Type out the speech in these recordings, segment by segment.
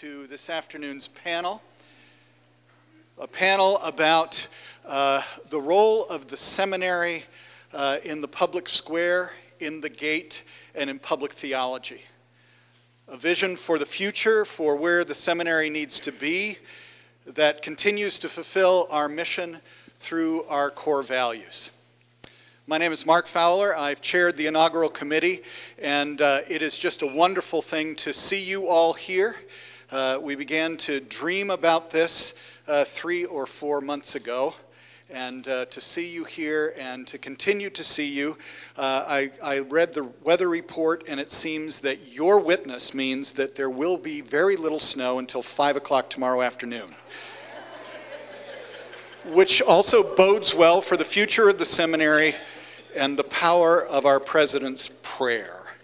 to this afternoon's panel, a panel about the role of the seminary in the public square, in the gate, and in public theology. A vision for the future, for where the seminary needs to be, that continues to fulfill our mission through our core values. My name is Mark Fowler. I've chaired the inaugural committee, and it is just a wonderful thing to see you all here. We began to dream about this 3 or 4 months ago, and to see you here and to continue to see you. I read the weather report, and it seems that your witness means that there will be very little snow until 5 o'clock tomorrow afternoon, which also bodes well for the future of the seminary and the power of our president's prayer.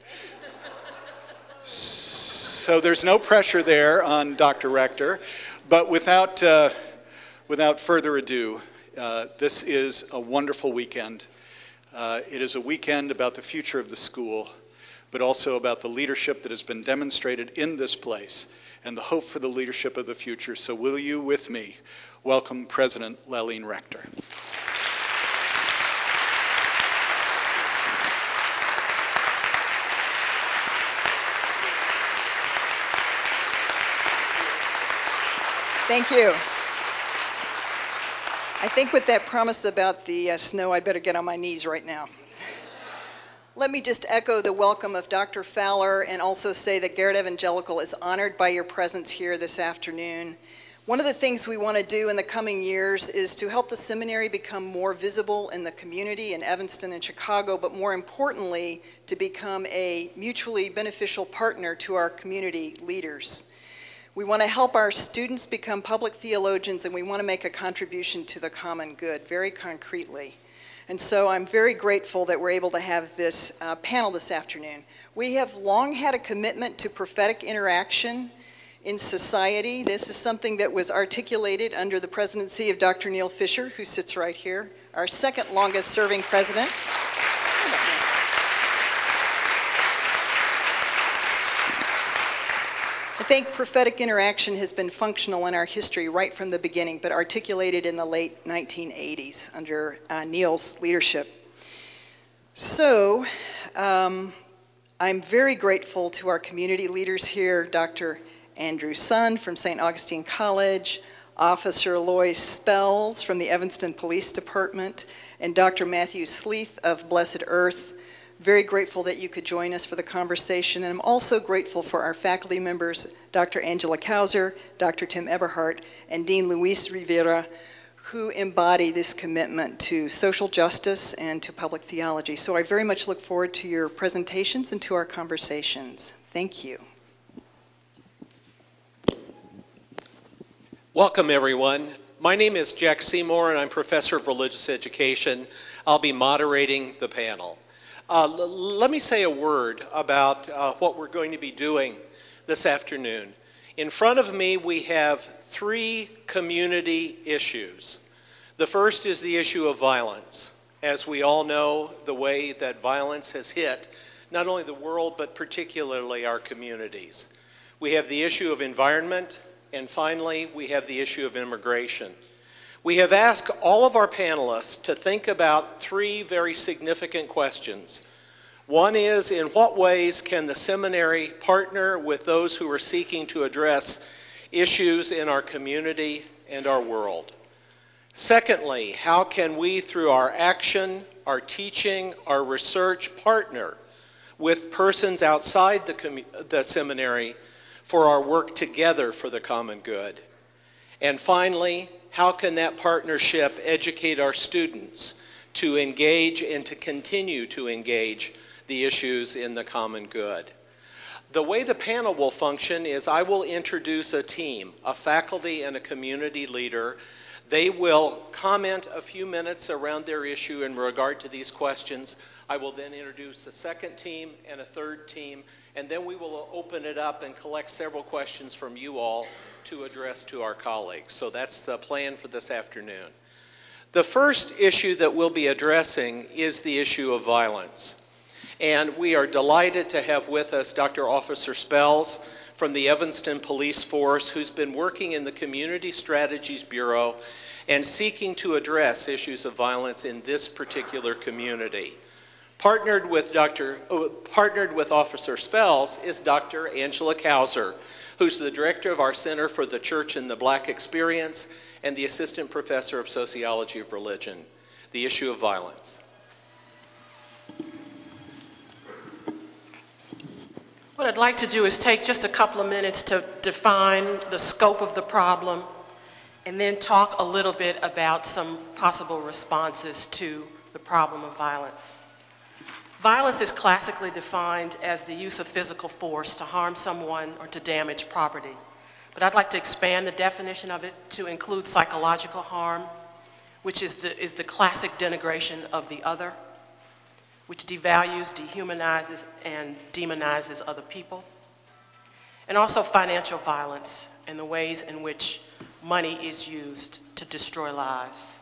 So there's no pressure there on Dr. Rector, but without further ado, this is a wonderful weekend. It is a weekend about the future of the school, but also about the leadership that has been demonstrated in this place and the hope for the leadership of the future. So will you, with me, welcome President Lallene Rector. Thank you. I think with that promise about the snow, I better get on my knees right now. Let me just echo the welcome of Dr. Fowler and also say that Garrett-Evangelical is honored by your presence here this afternoon. One of the things we want to do in the coming years is to help the seminary become more visible in the community in Evanston and Chicago, but more importantly, to become a mutually beneficial partner to our community leaders. We want to help our students become public theologians, and we want to make a contribution to the common good, very concretely. And so I'm very grateful that we're able to have this panel this afternoon. We have long had a commitment to prophetic interaction in society. This is something that was articulated under the presidency of Dr. Neil Fisher, who sits right here, our second longest serving president. I think prophetic interaction has been functional in our history right from the beginning, but articulated in the late 1980s under Neil's leadership. So I'm very grateful to our community leaders here, Dr. Andrew Sun from St. Augustine College, Officer Lois Spells from the Evanston Police Department, and Dr. Matthew Sleeth of Blessed Earth. Very grateful that you could join us for the conversation, and I'm also grateful for our faculty members, Dr. Angela Kauser, Dr. Tim Eberhardt, and Dean Luis Rivera, who embody this commitment to social justice and to public theology. So I very much look forward to your presentations and to our conversations. Thank you. Welcome, everyone. My name is Jack Seymour, and I'm Professor of Religious Education. I'll be moderating the panel. Let me say a word about what we're going to be doing this afternoon. In front of me, we have 3 community issues. The first is the issue of violence. As we all know, the way that violence has hit not only the world, but particularly our communities. We have the issue of environment, and finally, we have the issue of immigration. We have asked all of our panelists to think about 3 very significant questions. One is, in what ways can the seminary partner with those who are seeking to address issues in our community and our world? Secondly, how can we, through our action, our teaching, our research, partner with persons outside the seminary for our work together for the common good? And finally, how can that partnership educate our students to engage and to continue to engage the issues in the common good? The way the panel will function is I will introduce a team, a faculty and a community leader. They will comment a few minutes around their issue in regard to these questions. I will then introduce a second team and a third team, and then we will open it up and collect several questions from you all to address to our colleagues. So that's the plan for this afternoon. The first issue that we'll be addressing is the issue of violence. And we are delighted to have with us Dr. Officer Spells from the Evanston Police Force, who's been working in the Community Strategies Bureau and seeking to address issues of violence in this particular community. Partnered with Officer Spells is Dr. Angela Kauser, who's the director of our Center for the Church and the Black Experience and the assistant professor of sociology of religion, the issue of violence. What I'd like to do is take just a couple of minutes to define the scope of the problem and then talk a little bit about some possible responses to the problem of violence. Violence is classically defined as the use of physical force to harm someone or to damage property. But I'd like to expand the definition of it to include psychological harm, which is the classic denigration of the other, which devalues, dehumanizes, and demonizes other people. And also financial violence and the ways in which money is used to destroy lives.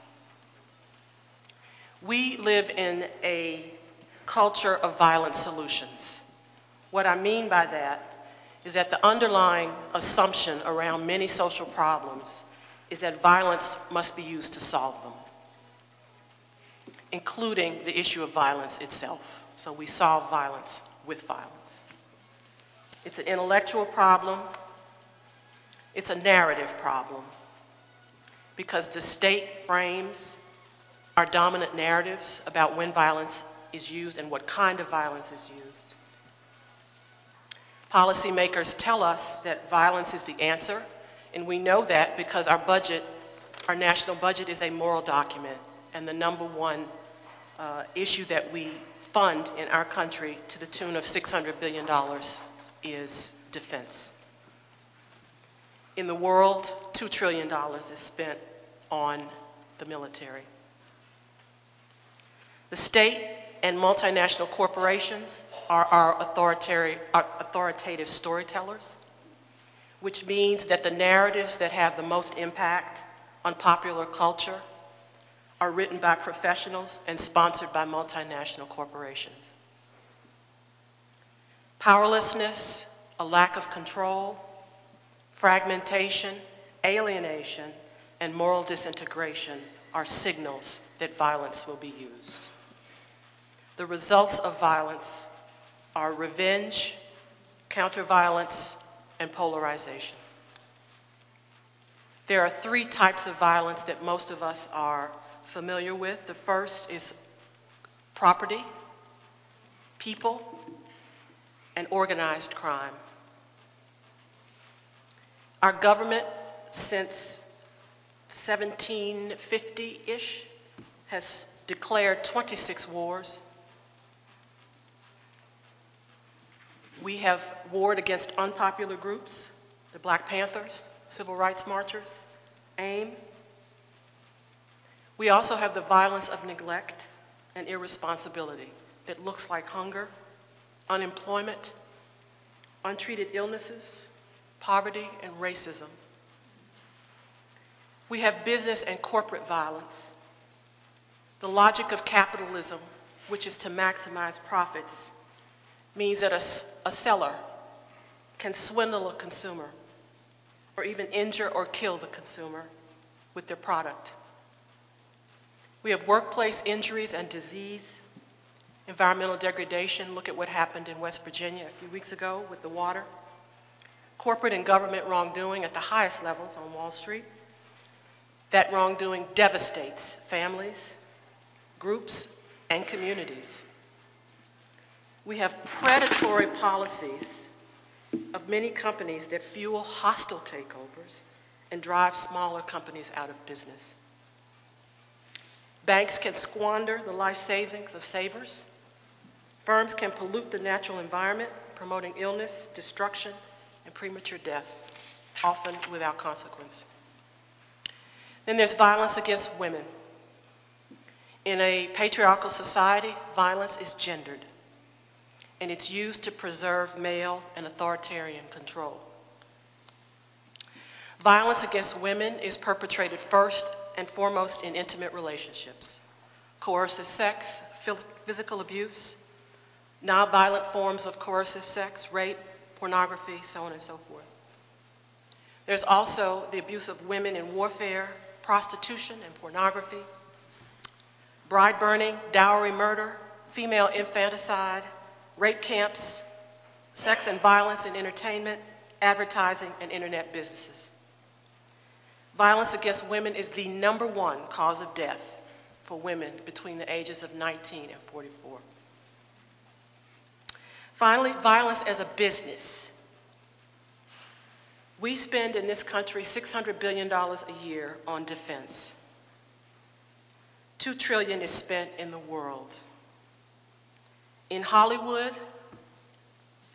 We live in a culture of violent solutions. What I mean by that is that the underlying assumption around many social problems is that violence must be used to solve them, including the issue of violence itself. So we solve violence with violence. It's an intellectual problem. It's a narrative problem because the state frames our dominant narratives about when violence is used and what kind of violence is used. Policymakers tell us that violence is the answer, and we know that because our national budget is a moral document, and the number one issue that we fund in our country to the tune of $600 billion is defense. In the world, $2 trillion is spent on the military. The state and multinational corporations are our authoritative storytellers, which means that the narratives that have the most impact on popular culture are written by professionals and sponsored by multinational corporations. Powerlessness, a lack of control, fragmentation, alienation, and moral disintegration are signals that violence will be used. The results of violence are revenge, counter-violence, and polarization. There are three types of violence that most of us are familiar with. The first is property, people, and organized crime. Our government, since 1750-ish, has declared 26 wars. We have warred against unpopular groups, the Black Panthers, Civil Rights Marchers, AIM. We also have the violence of neglect and irresponsibility that looks like hunger, unemployment, untreated illnesses, poverty, and racism. We have business and corporate violence. The logic of capitalism, which is to maximize profits, means that a seller can swindle a consumer or even injure or kill the consumer with their product. We have workplace injuries and disease, environmental degradation. Look at what happened in West Virginia a few weeks ago with the water. Corporate and government wrongdoing at the highest levels on Wall Street. That wrongdoing devastates families, groups, and communities. We have predatory policies of many companies that fuel hostile takeovers and drive smaller companies out of business. Banks can squander the life savings of savers. Firms can pollute the natural environment, promoting illness, destruction, and premature death, often without consequence. Then there's violence against women. In a patriarchal society, violence is gendered, and it's used to preserve male and authoritarian control. Violence against women is perpetrated first and foremost in intimate relationships. Coercive sex, physical abuse, nonviolent forms of coercive sex, rape, pornography, so on and so forth. There's also the abuse of women in warfare, prostitution and pornography, bride burning, dowry murder, female infanticide, rape camps, sex and violence in entertainment, advertising, and internet businesses. Violence against women is the #1 cause of death for women between the ages of 19 and 44. Finally, violence as a business. We spend in this country $600 billion a year on defense. $2 trillion is spent in the world. In Hollywood,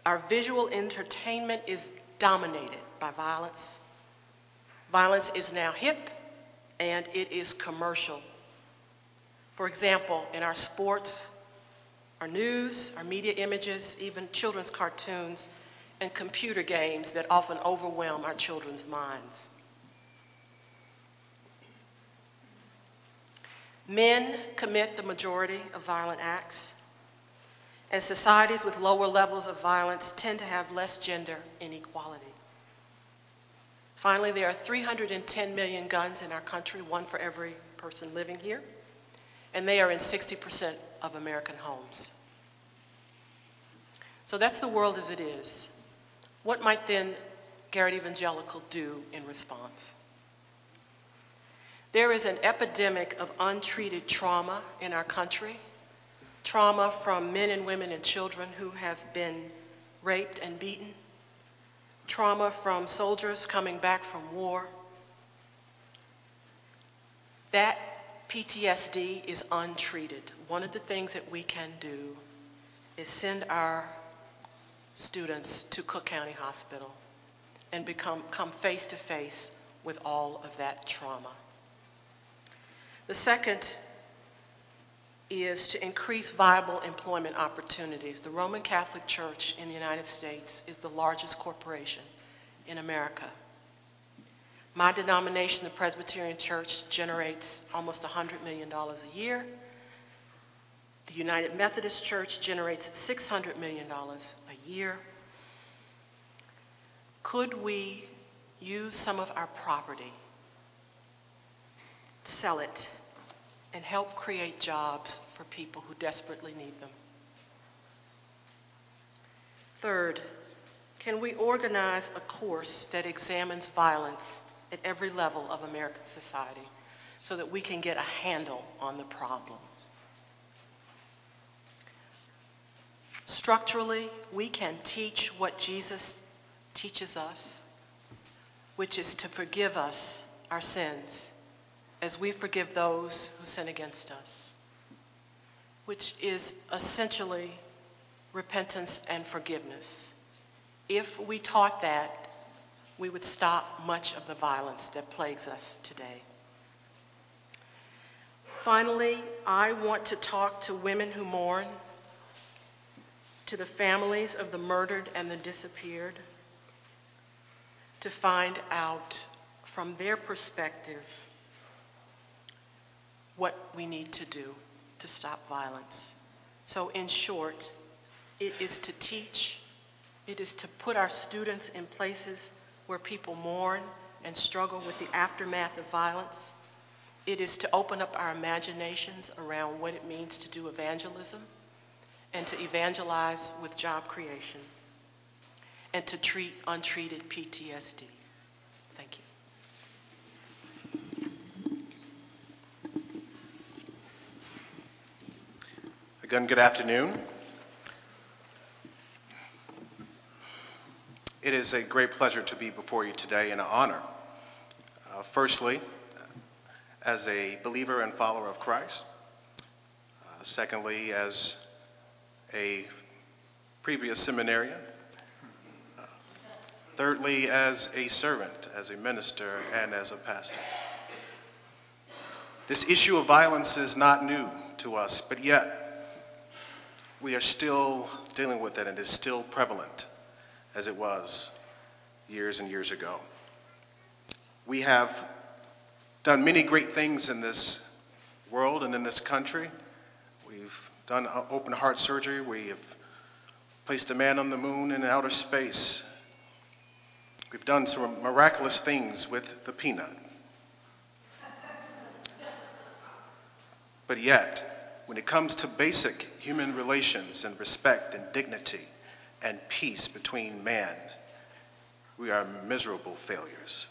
our visual entertainment is dominated by violence. Violence is now hip and it is commercial. For example, in our sports, our news, our media images, even children's cartoons, and computer games that often overwhelm our children's minds. Men commit the majority of violent acts, and societies with lower levels of violence tend to have less gender inequality. Finally, there are 310 million guns in our country, 1 for every person living here, and they are in 60% of American homes. So that's the world as it is. What might then Garrett-Evangelical do in response? There is an epidemic of untreated trauma in our country, trauma from men and women and children who have been raped and beaten, trauma from soldiers coming back from war. That PTSD is untreated. One of the things that we can do is send our students to Cook County Hospital and come face to face with all of that trauma. The second is to increase viable employment opportunities. The Roman Catholic Church in the United States is the largest corporation in America. My denomination, the Presbyterian Church, generates almost $100 million a year. The United Methodist Church generates $600 million a year. Could we use some of our property, sell it, and help create jobs for people who desperately need them? Third, can we organize a course that examines violence at every level of American society so that we can get a handle on the problem? Structurally, we can teach what Jesus teaches us, which is to forgive us our sins as we forgive those who sin against us, which is essentially repentance and forgiveness. If we taught that, we would stop much of the violence that plagues us today. Finally, I want to talk to women who mourn, to the families of the murdered and the disappeared, to find out from their perspective what we need to do to stop violence. So in short, it is to teach, it is to put our students in places where people mourn and struggle with the aftermath of violence. It is to open up our imaginations around what it means to do evangelism and to evangelize with job creation and to treat untreated PTSD. Thank you. Again, good afternoon. It is a great pleasure to be before you today and an honor. Firstly, as a believer and follower of Christ. Secondly, as a previous seminarian. Thirdly, as a servant, as a minister, and as a pastor. This issue of violence is not new to us, but yet we are still dealing with it, and it is still prevalent as it was years and years ago. We have done many great things in this world and in this country. We've done open heart surgery. We have placed a man on the moon in outer space. We've done some miraculous things with the peanut. But yet, when it comes to basic human relations and respect and dignity and peace between man, we are miserable failures.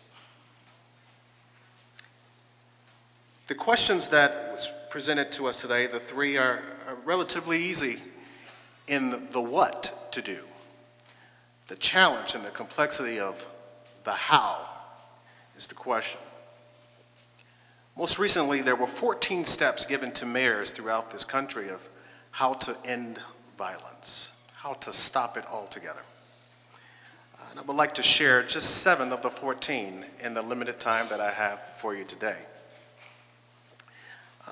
The questions that was presented to us today, the three, are relatively easy in the what to do. The challenge and the complexity of the how is the question. Most recently, there were 14 steps given to mayors throughout this country of how to end violence, how to stop it altogether. And I would like to share just 7 of the 14 in the limited time that I have for you today.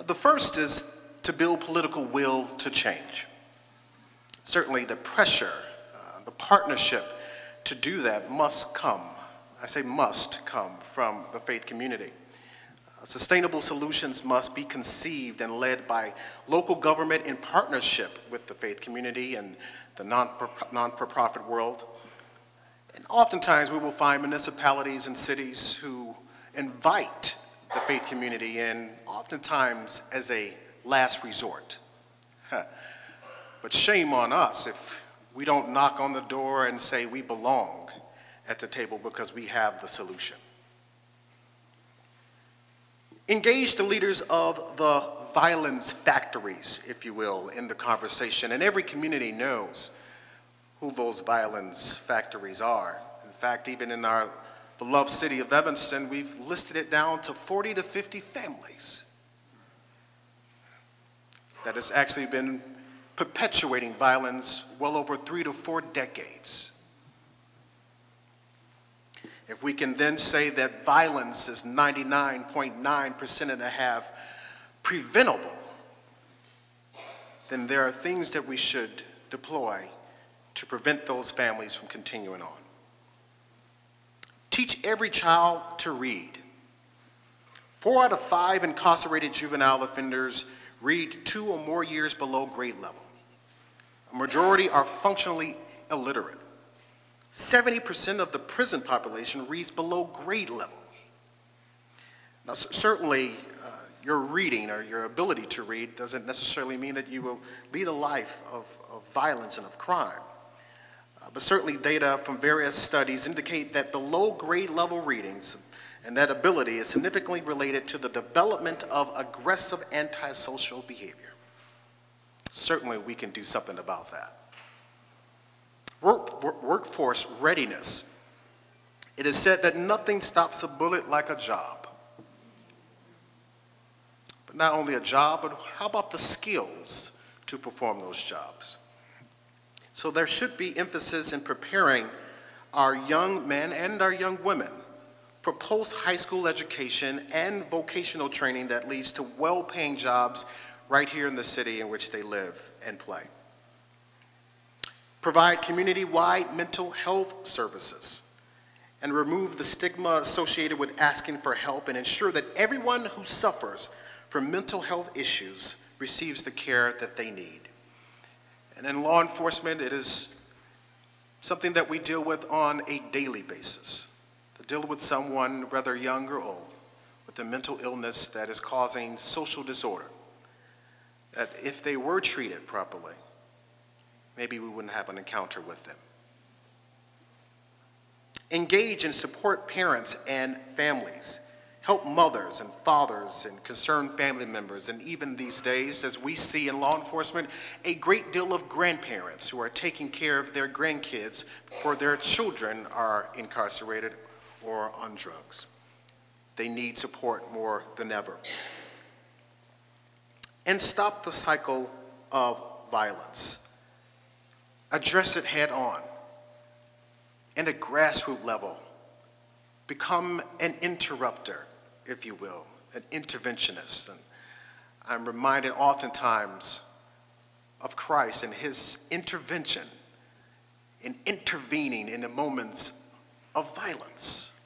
The first is to build political will to change. Certainly the pressure, the partnership to do that must come, I say must come, from the faith community. Sustainable solutions must be conceived and led by local government in partnership with the faith community and the non-for-profit world. And oftentimes we will find municipalities and cities who invite the faith community in, oftentimes as a last resort. But shame on us if we don't knock on the door and say we belong at the table because we have the solution. Engage the leaders of the violence factories, if you will, in the conversation. And every community knows who those violence factories are. In fact, even in our beloved city of Evanston, we've listed it down to 40 to 50 families that has actually been perpetuating violence well over 3 to 4 decades. If we can then say that violence is 99.9% and a half preventable, then there are things that we should deploy to prevent those families from continuing on. Teach every child to read. 4 out of 5 incarcerated juvenile offenders read 2 or more years below grade level. A majority are functionally illiterate. 70% of the prison population reads below grade level. Now, certainly, your reading or your ability to read doesn't necessarily mean that you will lead a life of violence and of crime. But certainly data from various studies indicate that below grade level readings and that ability is significantly related to the development of aggressive antisocial behavior. Certainly we can do something about that. Workforce readiness. It is said that nothing stops a bullet like a job. But not only a job, but how about the skills to perform those jobs? So there should be emphasis in preparing our young men and our young women for post-high school education and vocational training that leads to well-paying jobs right here in the city in which they live and play. Provide community-wide mental health services and remove the stigma associated with asking for help and ensure that everyone who suffers from mental health issues receives the care that they need. And in law enforcement, it is something that we deal with on a daily basis. To deal with someone, whether young or old, with a mental illness that is causing social disorder, that if they were treated properly, maybe we wouldn't have an encounter with them. Engage and support parents and families. Help mothers and fathers and concerned family members, and even these days, as we see in law enforcement, a great deal of grandparents who are taking care of their grandkids before their children are incarcerated or on drugs. They need support more than ever. And stop the cycle of violence. Address it head on. And at grassroots level, become an interrupter, if you will, an interventionist. And I'm reminded oftentimes of Christ and his intervention in intervening in the moments of violence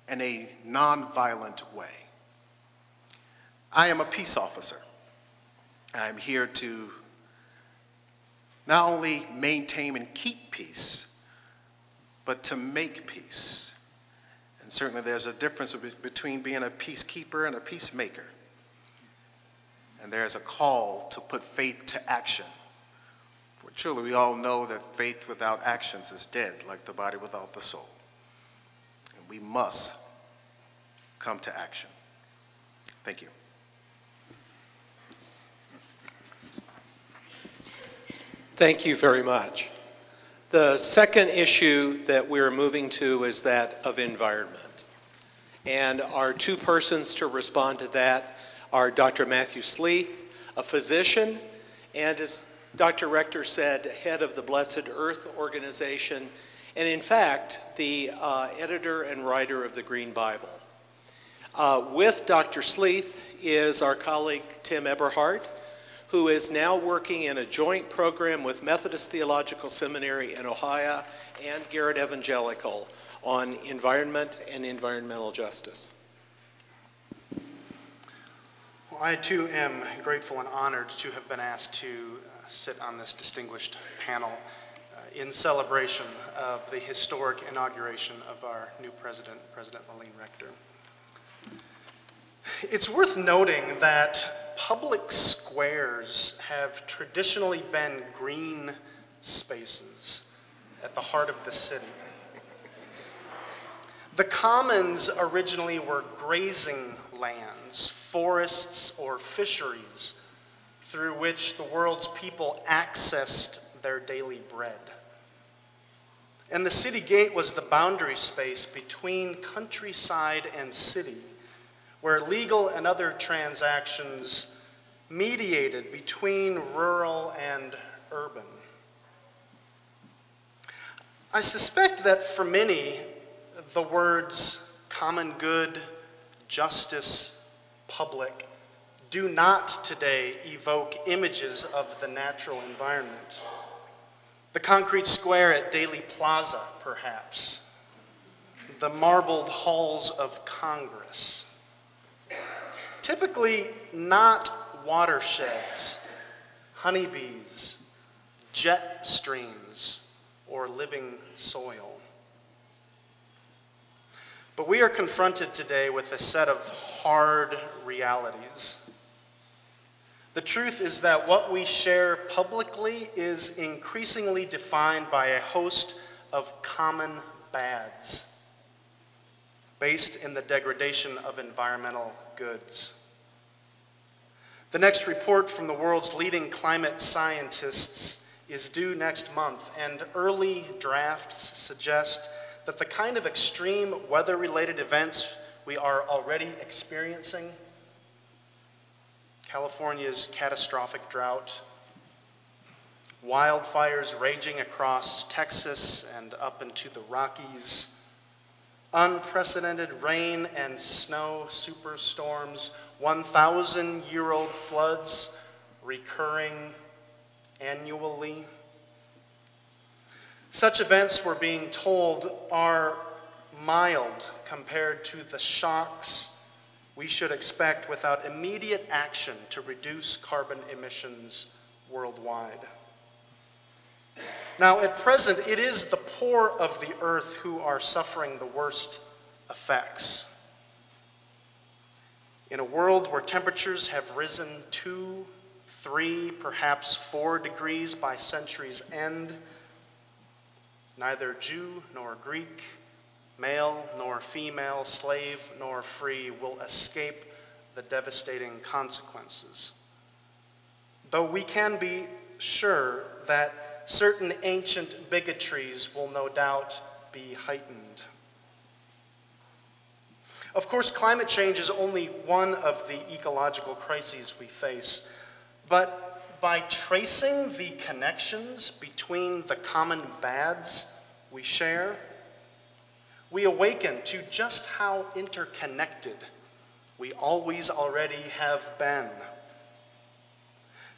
in a non-violent way. I am a peace officer. I'm here to not only maintain and keep peace, but to make peace. And certainly there's a difference between being a peacekeeper and a peacemaker. And there's a call to put faith to action. For truly, we all know that faith without actions is dead, like the body without the soul. And we must come to action. Thank you. Thank you very much. The second issue that we're moving to is that of environment. And our two persons to respond to that are Dr. Matthew Sleeth, a physician, and as Dr. Rector said, head of the Blessed Earth organization, and in fact, the editor and writer of the Green Bible. With Dr. Sleeth is our colleague Tim Eberhardt, who is now working in a joint program with Methodist Theological Seminary in Ohio and Garrett-Evangelical on environment and environmental justice. Well, I too am grateful and honored to have been asked to sit on this distinguished panel in celebration of the historic inauguration of our new president, President Lallene Rector. It's worth noting that public squares have traditionally been green spaces at the heart of the city. The commons originally were grazing lands, forests, or fisheries through which the world's people accessed their daily bread. And the city gate was the boundary space between countryside and city, where legal and other transactions mediated between rural and urban. I suspect that for many, the words common good, justice, public, do not today evoke images of the natural environment. The concrete square at Daley Plaza, perhaps. The marbled halls of Congress. Typically not watersheds, honeybees, jet streams, or living soil. But we are confronted today with a set of hard realities. The truth is that what we share publicly is increasingly defined by a host of common bads based in the degradation of environmental goods. The next report from the world's leading climate scientists is due next month, and early drafts suggest that the kind of extreme weather-related events we are already experiencing, California's catastrophic drought, wildfires raging across Texas and up into the Rockies, unprecedented rain and snow superstorms, 1,000-year-old floods recurring annually. Such events, we're being told, are mild compared to the shocks we should expect without immediate action to reduce carbon emissions worldwide. Now, at present, it is the poor of the earth who are suffering the worst effects. In a world where temperatures have risen 2, 3, perhaps 4 degrees by century's end, neither Jew nor Greek, male nor female, slave nor free will escape the devastating consequences. Though we can be sure that certain ancient bigotries will no doubt be heightened. Of course, climate change is only one of the ecological crises we face, but by tracing the connections between the common bads we share, we awaken to just how interconnected we always already have been.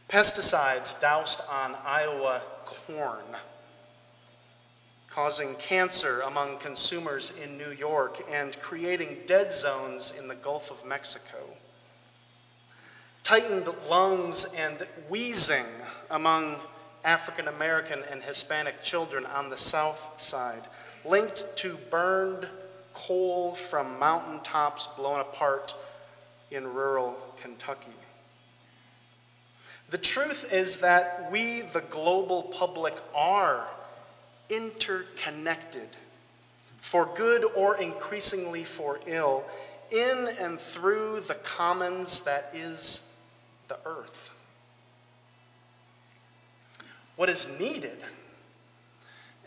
Pesticides doused on Iowa corn, causing cancer among consumers in New York and creating dead zones in the Gulf of Mexico. Tightened lungs and wheezing among African American and Hispanic children on the south side, linked to burned coal from mountaintops blown apart in rural Kentucky. The truth is that we, the global public, are interconnected, for good or increasingly for ill, in and through the commons that is the earth. What is needed,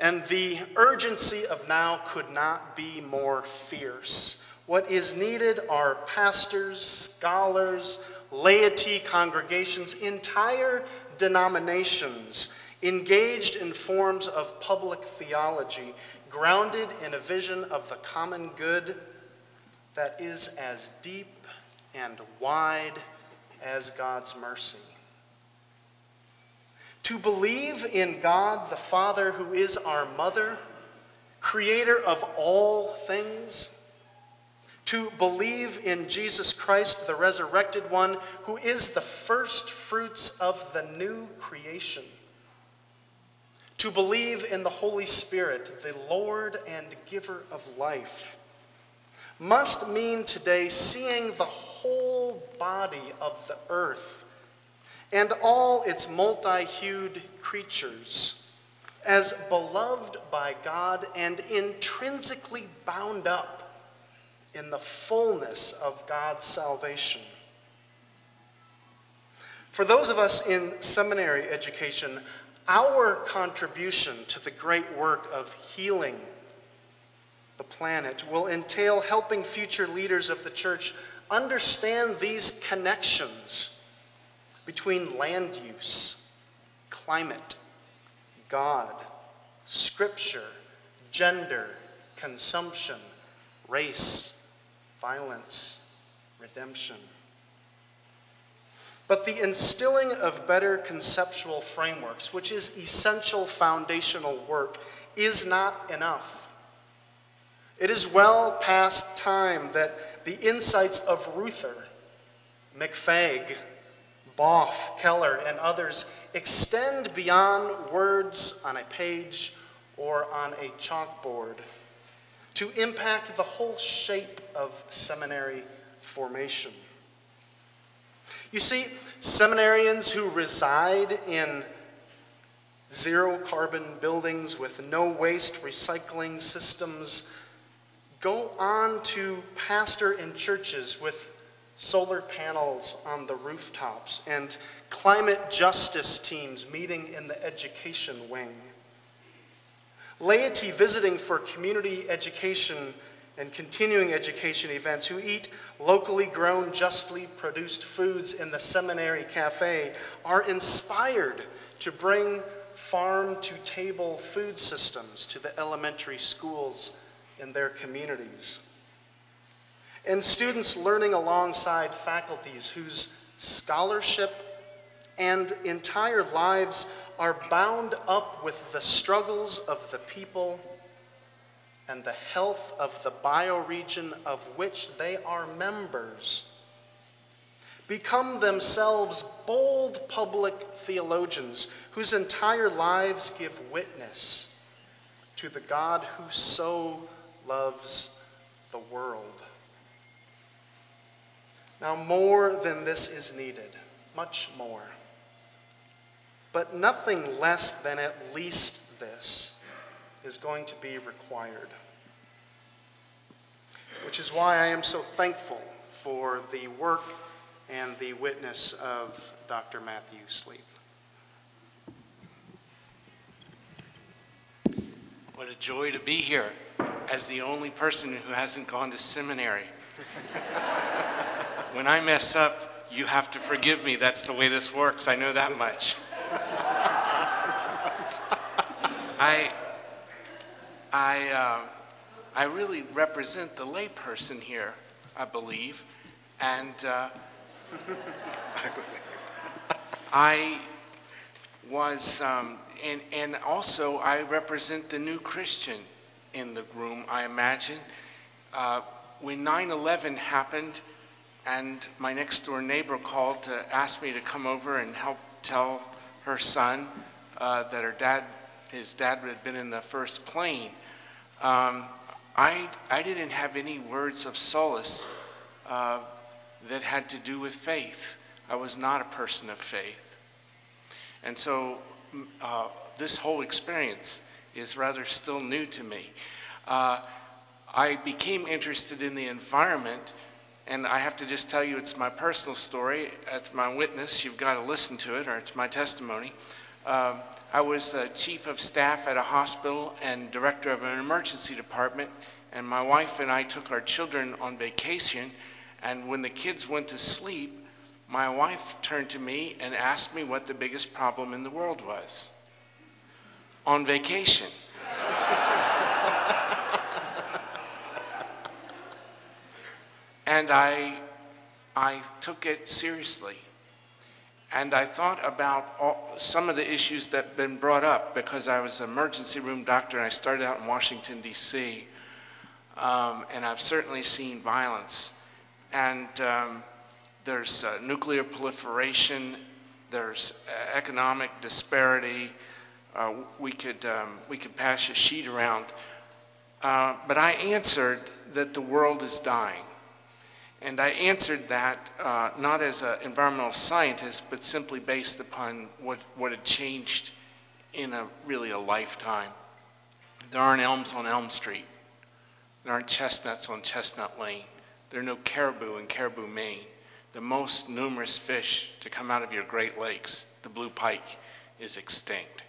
and the urgency of now could not be more fierce. What is needed are pastors, scholars, laity, congregations, entire denominations engaged in forms of public theology, grounded in a vision of the common good that is as deep and wide as God's mercy. To believe in God the Father, who is our mother, creator of all things. To believe in Jesus Christ, the resurrected one, who is the first fruits of the new creation. To believe in the Holy Spirit, the Lord and giver of life, must mean today seeing the whole body of the earth and all its multi-hued creatures as beloved by God and intrinsically bound up in the fullness of God's salvation. For those of us in seminary education, our contribution to the great work of healing the planet will entail helping future leaders of the church understand these connections between land use, climate, God, Scripture, gender, consumption, race, violence, redemption. But the instilling of better conceptual frameworks, which is essential foundational work, is not enough. It is well past time that the insights of Ruther, McFaig, Boff, Keller, and others extend beyond words on a page or on a chalkboard to impact the whole shape of seminary formation. You see, seminarians who reside in zero-carbon buildings with no waste recycling systems go on to pastor in churches with solar panels on the rooftops and climate justice teams meeting in the education wing. Laity visiting for community education and continuing education events who eat locally grown, justly produced foods in the seminary cafe are inspired to bring farm-to-table food systems to the elementary schools in their communities. And students learning alongside faculties whose scholarship and entire lives are bound up with the struggles of the people and the health of the bioregion of which they are members, become themselves bold public theologians whose entire lives give witness to the God who so loves the world. Now, more than this is needed, much more. But nothing less than at least this is going to be required. Which is why I am so thankful for the work and the witness of Dr. Matthew Sleeth. What a joy to be here as the only person who hasn't gone to seminary. When I mess up, you have to forgive me. That's the way this works. I know that much. I really represent the layperson here, I believe, and I was, and also I represent the new Christian in the room, I imagine. When 9/11 happened, and my next door neighbor called to ask me to come over and help tell her son that his dad had been in the first plane, I didn't have any words of solace that had to do with faith. I was not a person of faith. And so this whole experience is rather still new to me. I became interested in the environment, and I have to just tell you, it's my personal story. It's my witness. You've got to listen to it, or it's my testimony. I was the chief of staff at a hospital and director of an emergency department, and my wife and I took our children on vacation, and when the kids went to sleep, my wife turned to me and asked me what the biggest problem in the world was. On vacation. And I took it seriously. And I thought about some of the issues that have been brought up, because I was an emergency room doctor and I started out in Washington, D.C. And I've certainly seen violence. And there's nuclear proliferation, there's economic disparity. We could pass a sheet around. But I answered that the world is dying. And I answered that not as an environmental scientist, but simply based upon what had changed in really a lifetime. There aren't elms on Elm Street. There aren't chestnuts on Chestnut Lane. There are no caribou in Caribou, Maine. The most numerous fish to come out of your Great Lakes, the blue pike, is extinct.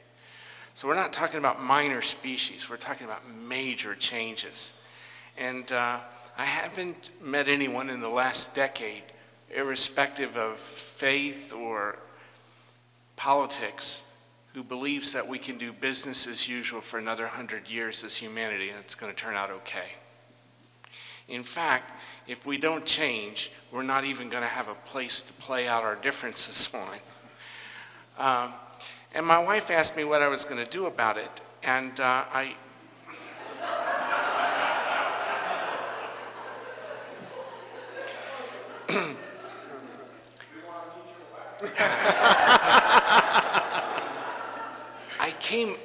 So we're not talking about minor species. We're talking about major changes. And I haven't met anyone in the last decade, irrespective of faith or politics, who believes that we can do business as usual for another 100 years as humanity and it's going to turn out okay. In fact, if we don't change, we're not even going to have a place to play out our differences on. And my wife asked me what I was going to do about it, and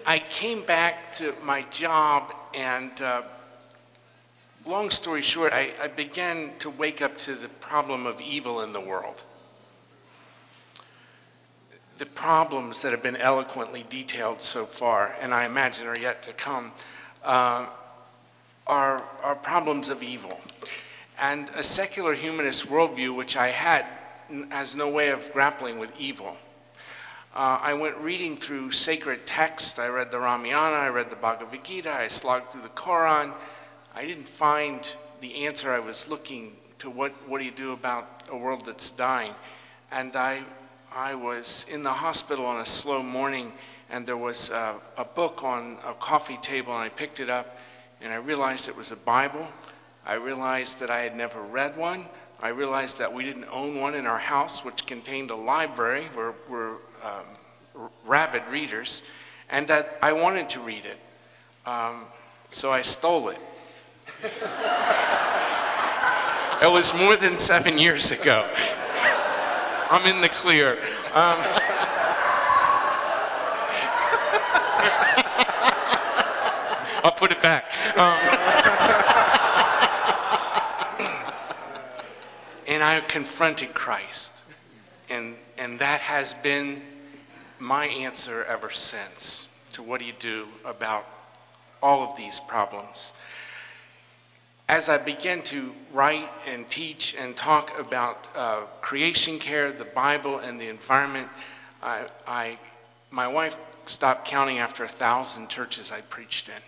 I came back to my job, and long story short, I began to wake up to the problem of evil in the world. The problems that have been eloquently detailed so far, and I imagine are yet to come, are problems of evil. And a secular humanist worldview, which I had, has no way of grappling with evil. I went reading through sacred texts. I read the Ramayana, I read the Bhagavad Gita, I slogged through the Quran. I didn't find the answer I was looking to. What do you do about a world that's dying? And I was in the hospital on a slow morning, and there was a book on a coffee table, and I picked it up, and I realized it was a Bible. I realized that I had never read one. I realized that we didn't own one in our house, which contained a library. We're rabid readers, and that I wanted to read it. So I stole it. It was more than 7 years ago. I'm in the clear. I'll put it back. And I confronted Christ. And that has been my answer ever since to what do you do about all of these problems. As I began to write and teach and talk about creation care, the Bible, and the environment, my wife stopped counting after 1,000 churches I preached in.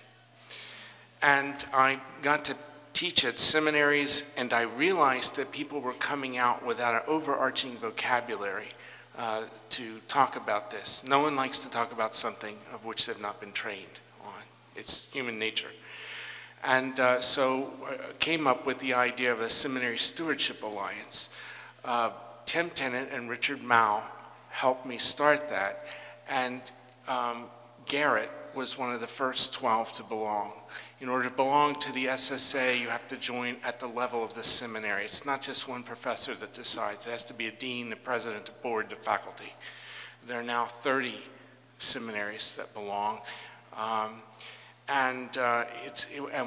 And I got to teach at seminaries, and I realized that people were coming out without an overarching vocabulary to talk about this. No one likes to talk about something of which they've not been trained on. It's human nature. And so I came up with the idea of a Seminary Stewardship Alliance. Tim Tennant and Richard Mao helped me start that, and Garrett was one of the first 12 to belong. In order to belong to the SSA, you have to join at the level of the seminary. It's not just one professor that decides. It has to be a dean, the president, the board, the faculty. There are now 30 seminaries that belong. And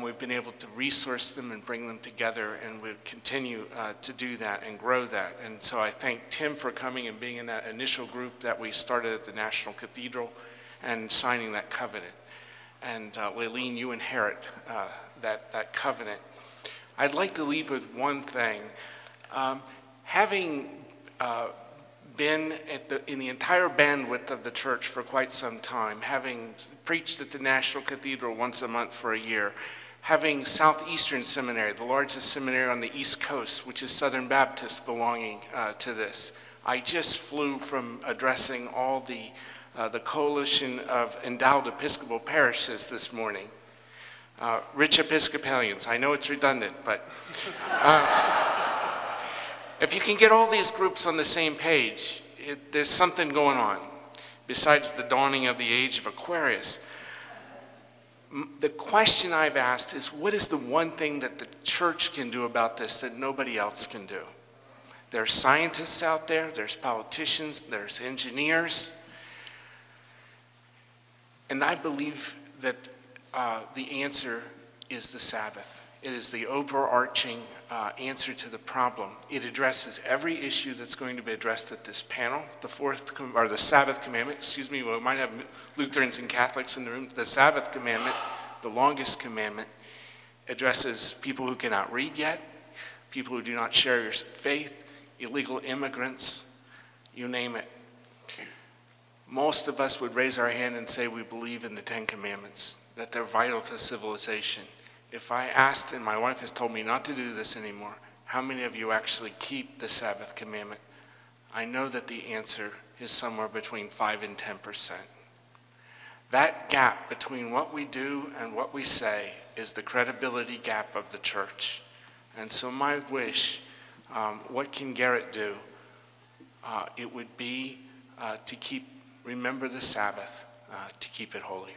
we've been able to resource them and bring them together, and we'll continue to do that and grow that. And so I thank Tim for coming and being in that initial group that we started at the National Cathedral and signing that covenant. And Lallene, you inherit that covenant. I'd like to leave with one thing. Having been in the entire bandwidth of the church for quite some time, having preached at the National Cathedral once a month for a year, having Southeastern Seminary, the largest seminary on the East Coast, which is Southern Baptist belonging to this. I just flew from addressing all the coalition of endowed Episcopal parishes this morning. Rich Episcopalians, I know it's redundant, but if you can get all these groups on the same page, there's something going on besides the dawning of the age of Aquarius. The question I've asked is, what is the one thing that the church can do about this that nobody else can do? There's scientists out there, there's politicians, there's engineers. And I believe that the answer is the Sabbath. It is the overarching answer to the problem. It addresses every issue that's going to be addressed at this panel. The Sabbath commandment, excuse me, we might have Lutherans and Catholics in the room. The Sabbath commandment, the longest commandment, addresses people who cannot read yet, people who do not share your faith, illegal immigrants, you name it. Most of us would raise our hand and say we believe in the 10 Commandments, that they're vital to civilization. If I asked, and my wife has told me not to do this anymore, how many of you actually keep the Sabbath commandment? I know that the answer is somewhere between 5 and 10%. That gap between what we do and what we say is the credibility gap of the church. And so my wish, what can Garrett do? It would be to remember the Sabbath, to keep it holy.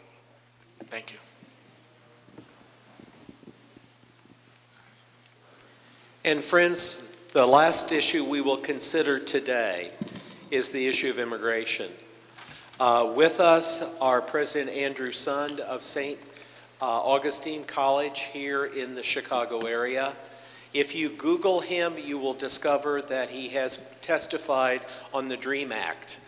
Thank you. And friends, the last issue we will consider today is the issue of immigration. With us are President Andrew Sund of St. Augustine College here in the Chicago area. If you Google him, you will discover that he has testified on the DREAM Act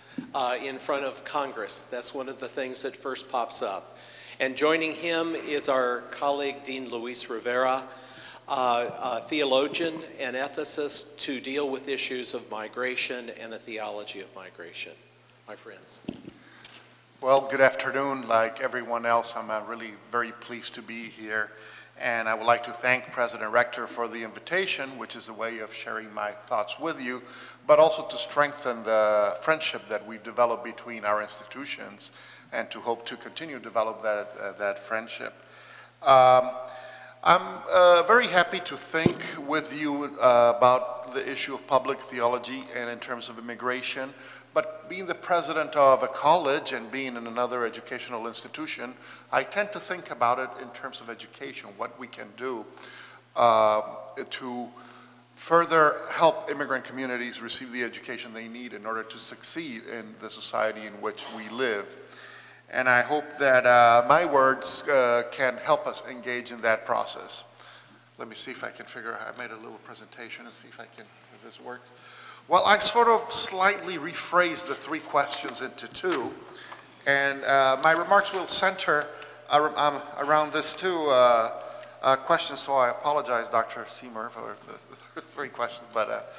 in front of Congress. That's one of the things that first pops up. And joining him is our colleague, Dean Luis Rivera, a theologian and ethicist to deal with issues of migration and a theology of migration. My friends. Well, good afternoon. Like everyone else, I'm really very pleased to be here. And I would like to thank President Rector for the invitation, which is a way of sharing my thoughts with you, but also to strengthen the friendship that we've developed between our institutions and to hope to continue to develop that friendship. I'm very happy to think with you about the issue of public theology and in terms of immigration, but being the president of a college and being in another educational institution, I tend to think about it in terms of education, what we can do to further help immigrant communities receive the education they need in order to succeed in the society in which we live. And I hope that my words can help us engage in that process. Let me see if I can figure out, I made a little presentation and see if this works. Well, I sort of slightly rephrased the 3 questions into 2. And my remarks will center around this 2 questions, so I apologize, Dr. Seymour, for the 3 questions. But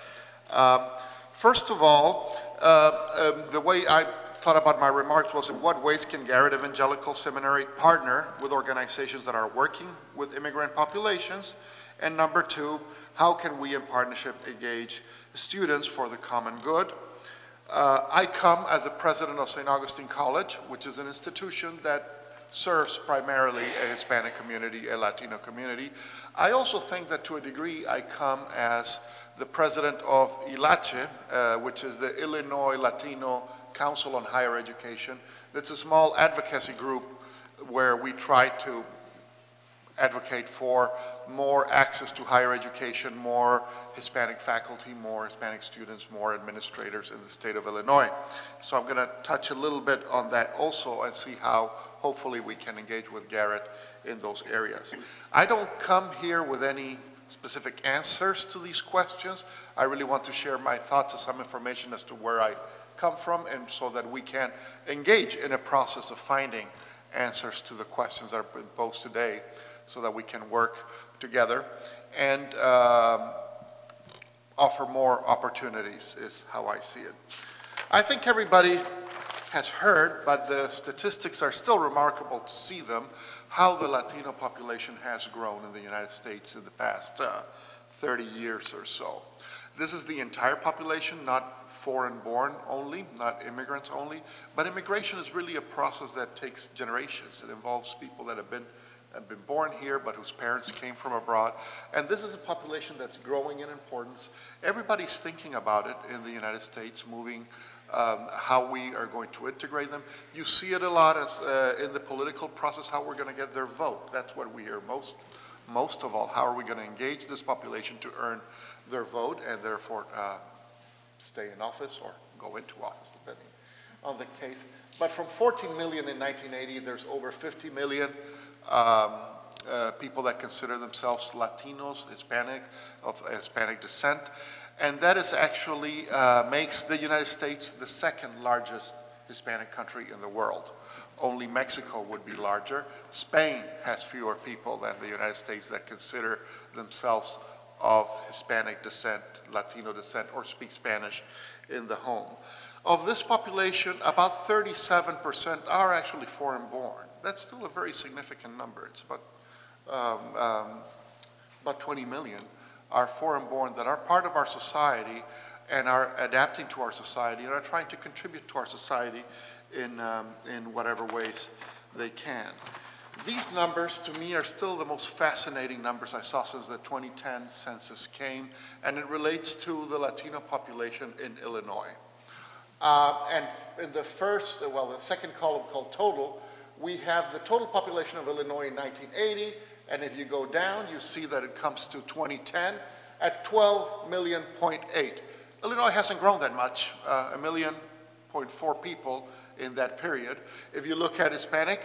first of all, the way I thought about my remarks was, in what ways can Garrett-Evangelical Seminary partner with organizations that are working with immigrant populations? And number 2, how can we in partnership engage students for the common good? I come as a president of St. Augustine College, which is an institution that serves primarily a Hispanic community, a Latino community. I also think that to a degree I come as the president of ILACHE, which is the Illinois Latino Council on Higher Education. That's a small advocacy group where we try to advocate for more access to higher education, more Hispanic faculty, more Hispanic students, more administrators in the state of Illinois. So I'm going to touch a little bit on that also and see how hopefully we can engage with Garrett in those areas. I don't come here with any specific answers to these questions. I really want to share my thoughts and some information as to where I come from, and so that we can engage in a process of finding answers to the questions that are posed today, so that we can work together and offer more opportunities, is how I see it. I think everybody has heard, but the statistics are still remarkable to see them, how the Latino population has grown in the United States in the past 30 years or so. This is the entire population, not foreign-born only, not immigrants only, but immigration is really a process that takes generations. It involves people that have been born here, but whose parents came from abroad. And this is a population that's growing in importance. Everybody's thinking about it in the United States, moving, how we are going to integrate them. You see it a lot as, in the political process, how we're going to get their vote. That's what we hear most of all. How are we going to engage this population to earn their vote and therefore stay in office or go into office, depending on the case. But from 14 million in 1980, there's over 50 million people that consider themselves Latinos, Hispanics, of Hispanic descent. And that is actually makes the United States the second largest Hispanic country in the world. Only Mexico would be larger. Spain has fewer people than the United States that consider themselves of Hispanic descent, Latino descent, or speak Spanish in the home. Of this population, about 37% are actually foreign-born. That's still a very significant number. It's about 20 million are foreign-born that are part of our society and are adapting to our society and are trying to contribute to our society in whatever ways they can. These numbers, to me, are still the most fascinating numbers I saw since the 2010 census came, and it relates to the Latino population in Illinois. And in the the second column called total, we have the total population of Illinois in 1980, and if you go down, you see that it comes to 2010 at 12.8 million. Illinois hasn't grown that much, 1.4 million people in that period. If you look at Hispanic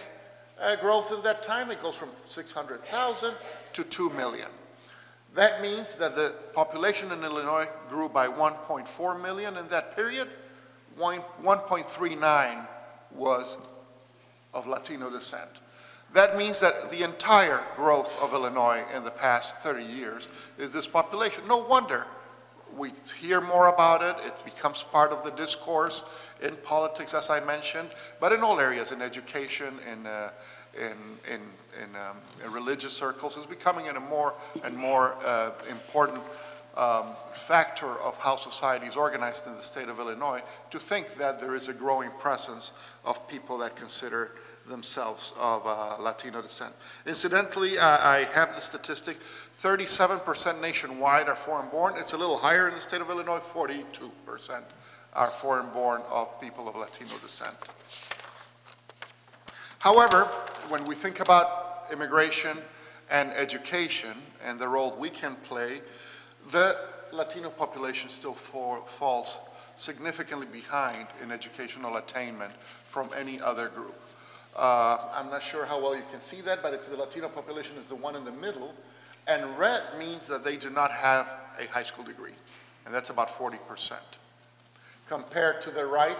growth in that time, it goes from 600,000 to 2 million. That means that the population in Illinois grew by 1.4 million in that period. 1.39 was of Latino descent. That means that the entire growth of Illinois in the past 30 years is this population. No wonder we hear more about it. It becomes part of the discourse in politics, as I mentioned, but in all areas, in education, in religious circles. It's becoming a more and more important factor of how society is organized in the state of Illinois, to think that there is a growing presence of people that consider themselves of Latino descent. Incidentally, I have the statistic, 37% nationwide are foreign-born. It's a little higher in the state of Illinois, 42% are foreign-born of people of Latino descent. However, when we think about immigration and education and the role we can play, the Latino population still falls significantly behind in educational attainment from any other group. I'm not sure how well you can see that, but it's the Latino population is the one in the middle, and red means that they do not have a high school degree, and that's about 40%. Compared to the right,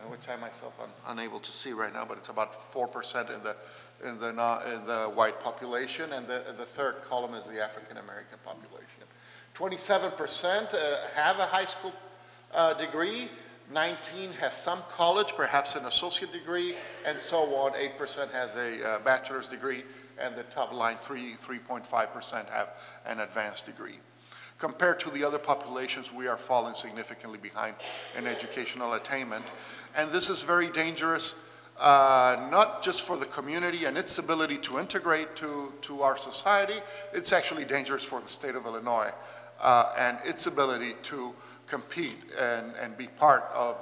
which I myself am unable to see right now, but it's about 4% in the white population, and the third column is the African American population. 27% have a high school degree, 19 have some college, perhaps an associate degree, and so on. 8% has a bachelor's degree, and the top line, 3.5% have an advanced degree. Compared to the other populations, we are falling significantly behind in educational attainment. And this is very dangerous, not just for the community and its ability to integrate to our society, it's actually dangerous for the state of Illinois and its ability to compete and be part of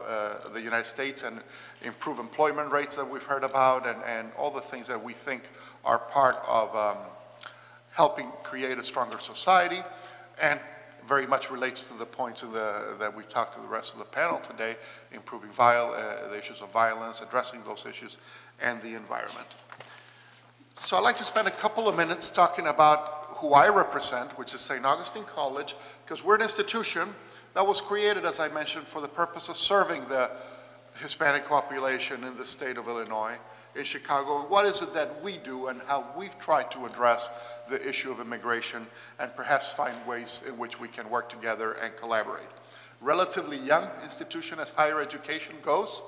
the United States and improve employment rates that we've heard about, and all the things that we think are part of helping create a stronger society, and very much relates to the points that we've talked to the rest of the panel today, improving the issues of violence, addressing those issues, and the environment. So I'd like to spend a couple of minutes talking about who I represent, which is St. Augustine College, because we're an institution that was created, as I mentioned, for the purpose of serving the Hispanic population in the state of Illinois, in Chicago. And what is it that we do and how we've tried to address the issue of immigration and perhaps find ways in which we can work together and collaborate. Relatively young institution as higher education goes,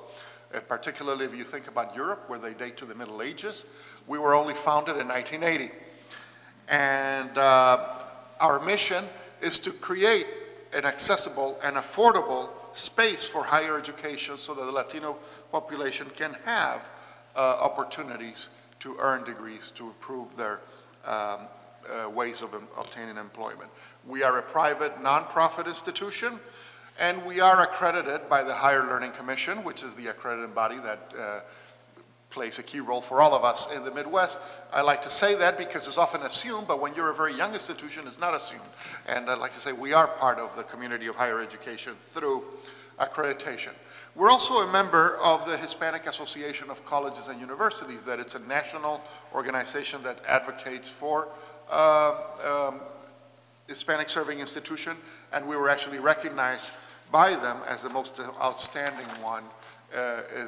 particularly if you think about Europe, where they date to the Middle Ages. We were only founded in 1980. And our mission is to create an accessible and affordable space for higher education so that the Latino population can have opportunities to earn degrees, to improve their ways of obtaining employment. We are a private nonprofit institution, and we are accredited by the Higher Learning Commission, which is the accrediting body that plays a key role for all of us in the Midwest. I like to say that because it's often assumed, but when you're a very young institution, it's not assumed. And I'd like to say we are part of the community of higher education through accreditation. We're also a member of the Hispanic Association of Colleges and Universities, that it's a national organization that advocates for Hispanic serving institution, and we were actually recognized by them as the most outstanding one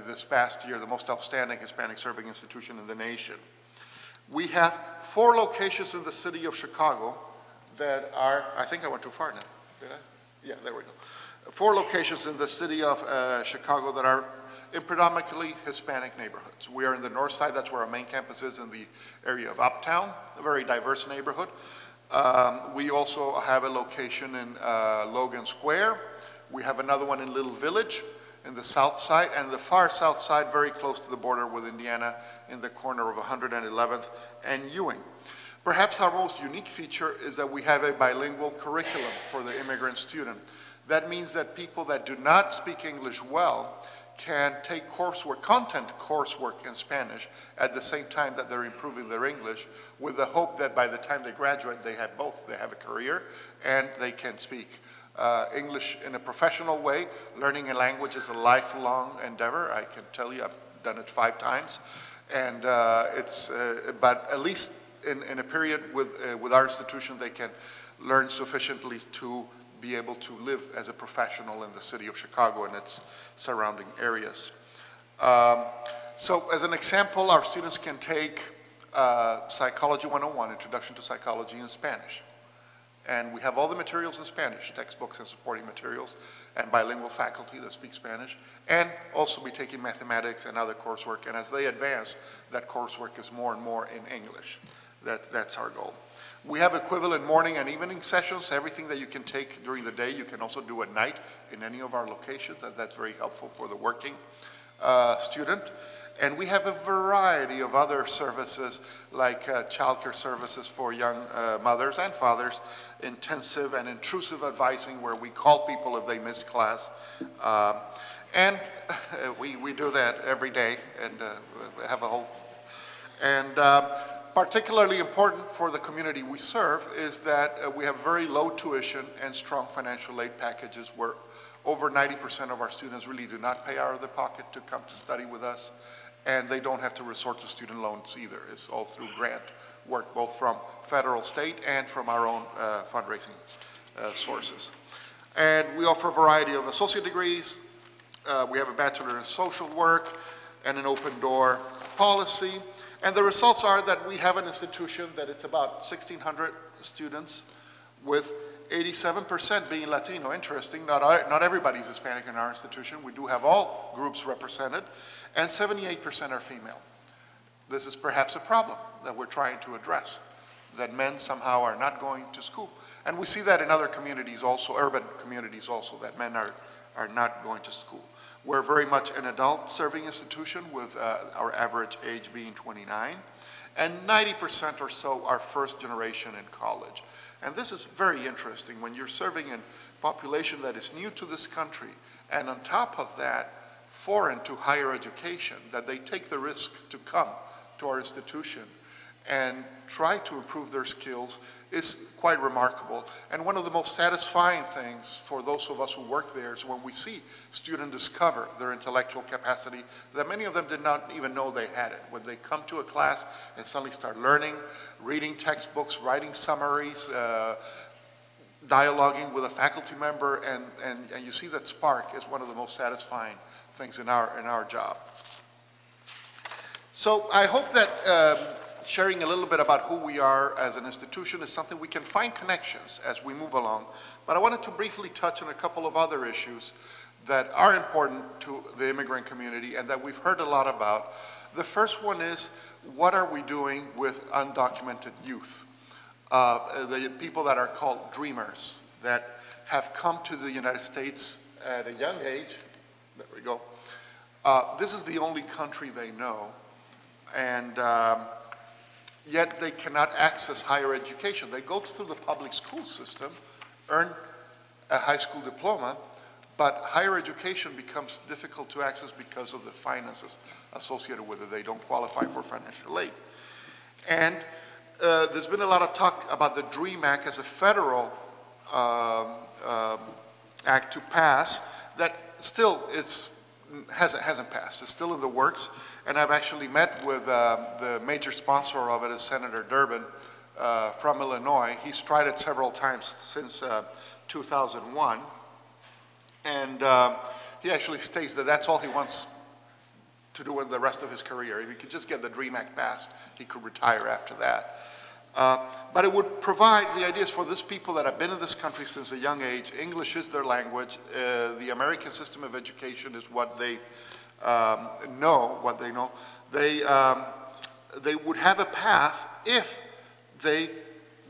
this past year, the most outstanding Hispanic serving institution in the nation. We have 4 locations in the city of Chicago that are, I think I went too far now, did I? Yeah, there we go. 4 locations in the city of Chicago that are in predominantly Hispanic neighborhoods. We are in the north side, that's where our main campus is, in the area of Uptown, a very diverse neighborhood. We also have a location in Logan Square. We have another one in Little Village in the south side, and the far south side, very close to the border with Indiana, in the corner of 111th and Ewing. Perhaps our most unique feature is that we have a bilingual curriculum for the immigrant student. That means that people that do not speak English well can take coursework, content coursework in Spanish at the same time that they're improving their English, with the hope that by the time they graduate, they have both. They have a career and they can speak English in a professional way. Learning a language is a lifelong endeavor. I can tell you, I've done it 5 times. And but at least in a period with our institution, they can learn sufficiently to be able to live as a professional in the city of Chicago and its surrounding areas. So as an example, our students can take Psychology 101, Introduction to Psychology in Spanish. And we have all the materials in Spanish, textbooks and supporting materials, and bilingual faculty that speak Spanish, and also be taking mathematics and other coursework. And as they advance, that coursework is more and more in English. That's our goal. We have equivalent morning and evening sessions. Everything that you can take during the day, you can also do at night in any of our locations. That's very helpful for the working student. And we have a variety of other services, like childcare services for young mothers and fathers, intensive and intrusive advising, where we call people if they miss class. And we do that every day, and have a whole... And particularly important for the community we serve is that we have very low tuition and strong financial aid packages, where over 90% of our students really do not pay out of their pocket to come to study with us, and they don't have to resort to student loans either. It's all through grant work, both from federal, state, and from our own fundraising sources. And we offer a variety of associate degrees. We have a bachelor in social work and an open door policy. And the results are that we have an institution that it's about 1,600 students, with 87% being Latino. Interesting, not everybody's Hispanic in our institution. We do have all groups represented, and 78% are female. This is perhaps a problem that we're trying to address, that men somehow are not going to school. And we see that in other communities also, urban communities also, that men are not going to school. We're very much an adult serving institution, with our average age being 29. and 90% or so are first generation in college. And this is very interesting when you're serving a population that is new to this country, and on top of that, foreign to higher education, that they take the risk to come to our institution and try to improve their skills is quite remarkable. And one of the most satisfying things for those of us who work there is when we see students discover their intellectual capacity that many of them did not even know they had it. When they come to a class and suddenly start learning, reading textbooks, writing summaries, dialoguing with a faculty member, and you see that spark is one of the most satisfying things in our job. So I hope that sharing a little bit about who we are as an institution is something we can find connections as we move along. But I wanted to briefly touch on a couple of other issues that are important to the immigrant community and that we've heard a lot about. The first one is, what are we doing with undocumented youth? The people that are called dreamers, that have come to the United States at a young age. There we go. This is the only country they know, and yet they cannot access higher education. They go through the public school system, earn a high school diploma, but higher education becomes difficult to access because of the finances associated with it. They don't qualify for financial aid. And there's been a lot of talk about the DREAM Act as a federal act to pass that still hasn't passed. It's still in the works. And I've actually met with the major sponsor of it, is Senator Durbin from Illinois. He's tried it several times since 2001. And he actually states that that's all he wants to do in the rest of his career. If he could just get the DREAM Act passed, he could retire after that. But it would provide, the ideas for these people that have been in this country since a young age. English is their language. The American system of education is what they know. They would have a path if they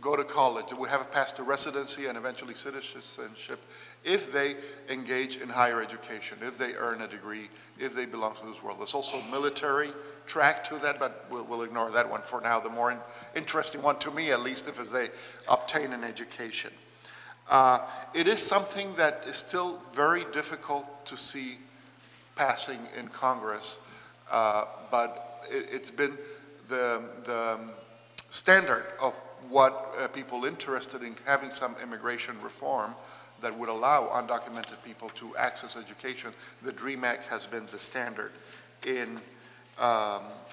go to college. They would have a path to residency and eventually citizenship if they engage in higher education, if they earn a degree, if they belong to this world. There's also a military track to that, but we'll ignore that one for now. The more interesting one, to me at least, is they obtain an education. It is something that is still very difficult to see passing in Congress, but it's been the standard of what people interested in having some immigration reform that would allow undocumented people to access education. The DREAM Act has been the standard in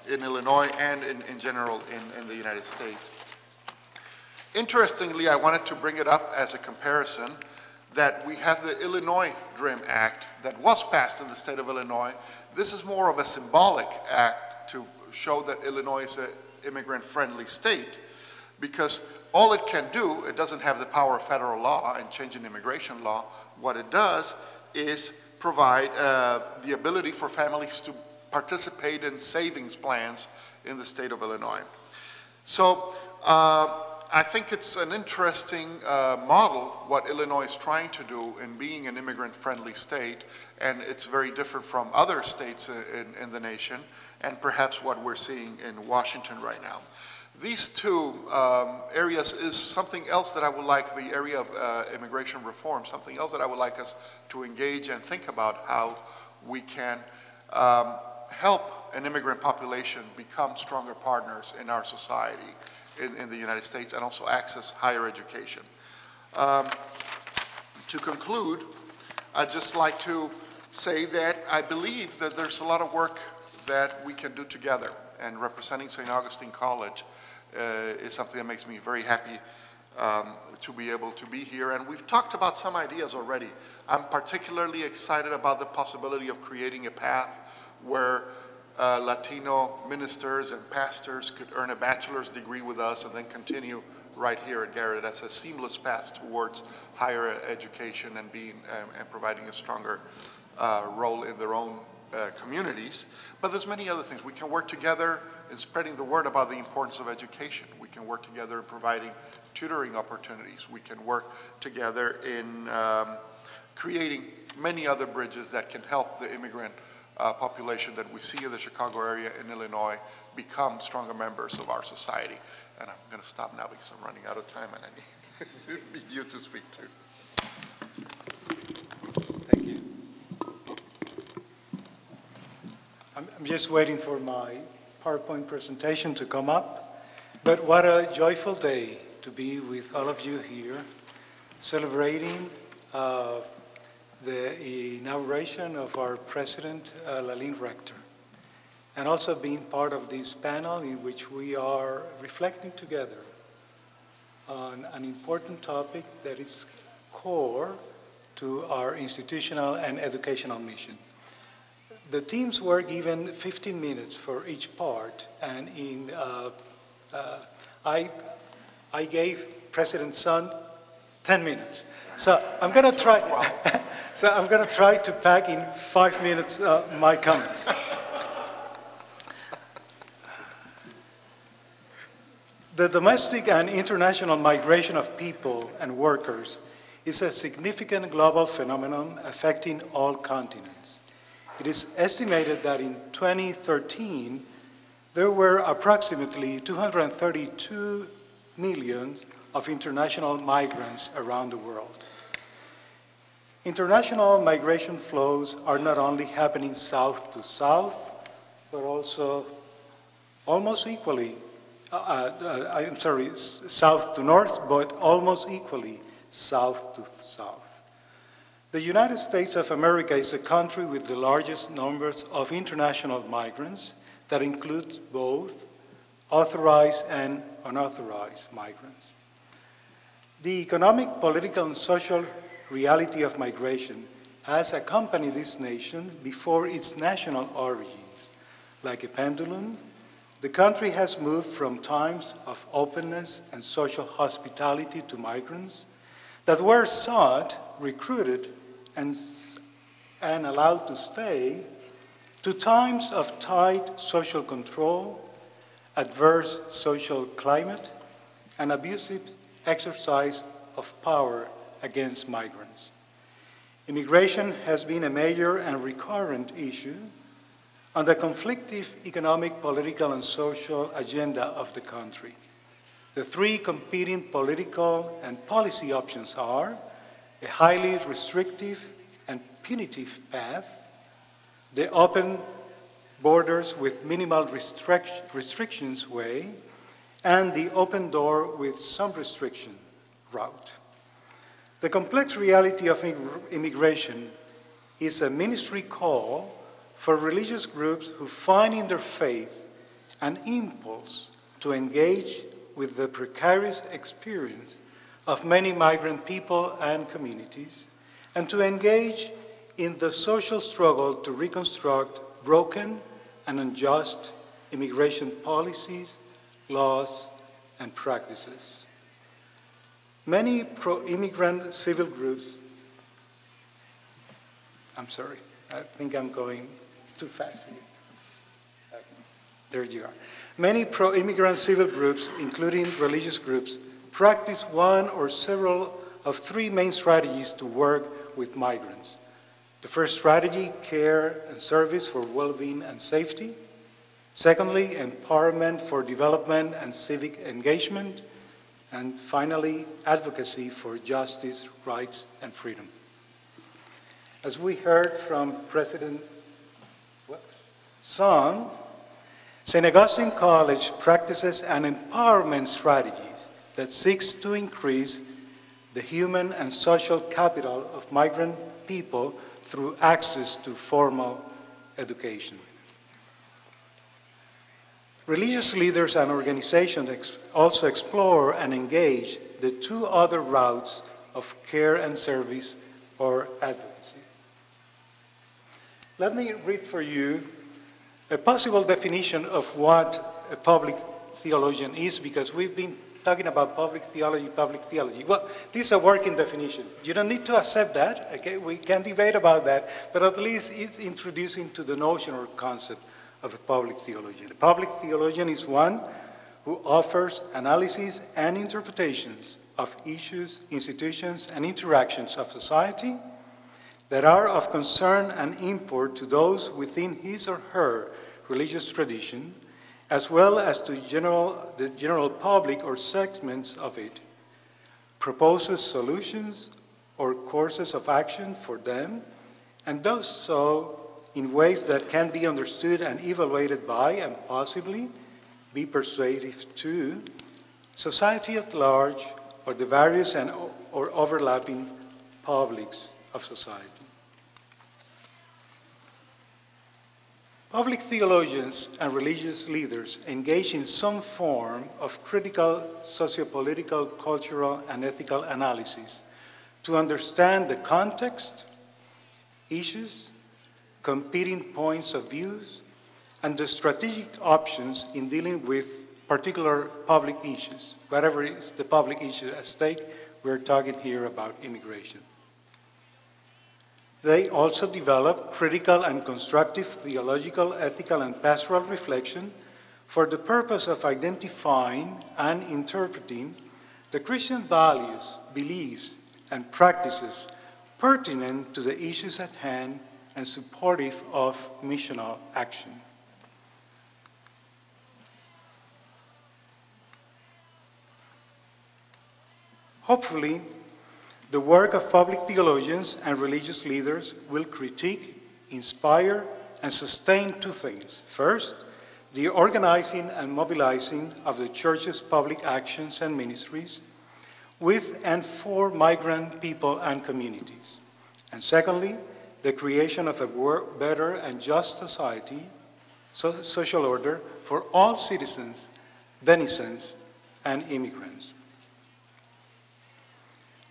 Illinois and in general in the United States. Interestingly, I wanted to bring it up as a comparison that we have the Illinois DREAM Act that was passed in the state of Illinois. This is more of a symbolic act to show that Illinois is an immigrant-friendly state, because all it can do, it doesn't have the power of federal law and changing immigration law. What it does is provide the ability for families to participate in savings plans in the state of Illinois. So I think it's an interesting model, what Illinois is trying to do in being an immigrant-friendly state, and it's very different from other states in the nation, and perhaps what we're seeing in Washington right now. These two areas is something else that I would like, the area of immigration reform, something else that I would like us to engage and think about how we can help an immigrant population become stronger partners in our society in the United States and also access higher education. To conclude, I'd just like to say that I believe that there's a lot of work that we can do together, and representing St. Augustine College is something that makes me very happy to be able to be here. And we've talked about some ideas already. I'm particularly excited about the possibility of creating a path where Latino ministers and pastors could earn a bachelor's degree with us and then continue right here at Garrett as a seamless path towards higher education and being and providing a stronger role in their own communities. But there's many other things. We can work together in spreading the word about the importance of education. We can work together in providing tutoring opportunities. We can work together in creating many other bridges that can help the immigrant population that we see in the Chicago area in Illinois become stronger members of our society. And I'm going to stop now because I'm running out of time and I need you to speak too. Thank you. I'm just waiting for my PowerPoint presentation to come up. But what a joyful day to be with all of you here, celebrating the inauguration of our president, Lallene Rector, and also being part of this panel in which we are reflecting together on an important topic that is core to our institutional and educational mission. The teams were given 15 minutes for each part, and I gave President Sun 10 minutes. So I'm going to try. So I'm going to try to pack in 5 minutes my comments. The domestic and international migration of people and workers is a significant global phenomenon affecting all continents. It is estimated that in 2013, there were approximately 232 million of international migrants around the world. International migration flows are not only happening south to south, but also almost equally, south to north, but almost equally south to south. The United States of America is the country with the largest numbers of international migrants that includes both authorized and unauthorized migrants. The economic, political, and social reality of migration has accompanied this nation before its national origins. Like a pendulum, the country has moved from times of openness and social hospitality to migrants that were sought, recruited, and allowed to stay, to times of tight social control, adverse social climate, and abusive exercise of power against migrants. Immigration has been a major and recurrent issue on the conflictive economic, political, and social agenda of the country. The three competing political and policy options are a highly restrictive and punitive path, the open borders with minimal restrictions way, and the open door with some restriction route. The complex reality of immigration is a ministry call for religious groups who find in their faith an impulse to engage with the precarious experience of many migrant people and communities, and to engage in the social struggle to reconstruct broken and unjust immigration policies, laws, and practices. Many pro-immigrant civil groups, I'm sorry, I think I'm going too fast here. Okay. There you are. Many pro-immigrant civil groups, including religious groups, practice one or several of three main strategies to work with migrants. The first strategy, care and service for well-being and safety. Secondly, empowerment for development and civic engagement. And finally, advocacy for justice, rights, and freedom. As we heard from President Song, St. Augustine College practices an empowerment strategy that seeks to increase the human and social capital of migrant people through access to formal education. Religious leaders and organizations also explore and engage the two other routes of care and service or advocacy. Let me read for you a possible definition of what a public theologian is, because we've been talking about public theology. Well, this is a working definition. You don't need to accept that, okay? We can debate about that, but at least it's introducing to the notion or concept of a public theologian. A public theologian is one who offers analyses and interpretations of issues, institutions, and interactions of society that are of concern and import to those within his or her religious tradition, as well as to the general public or segments of it, proposes solutions or courses of action for them, and does so in ways that can be understood and evaluated by, and possibly be persuasive to, society at large or the various or overlapping publics of society. Public theologians and religious leaders engage in some form of critical sociopolitical, cultural, and ethical analysis to understand the context, issues, competing points of views, and the strategic options in dealing with particular public issues. Whatever is the public issue at stake, we're talking here about immigration. They also develop critical and constructive theological, ethical, and pastoral reflection for the purpose of identifying and interpreting the Christian values, beliefs, and practices pertinent to the issues at hand and supportive of missional action. Hopefully, the work of public theologians and religious leaders will critique, inspire, and sustain two things. First, the organizing and mobilizing of the Church's public actions and ministries with and for migrant people and communities. And secondly, the creation of a better and just society, social order for all citizens, denizens, and immigrants.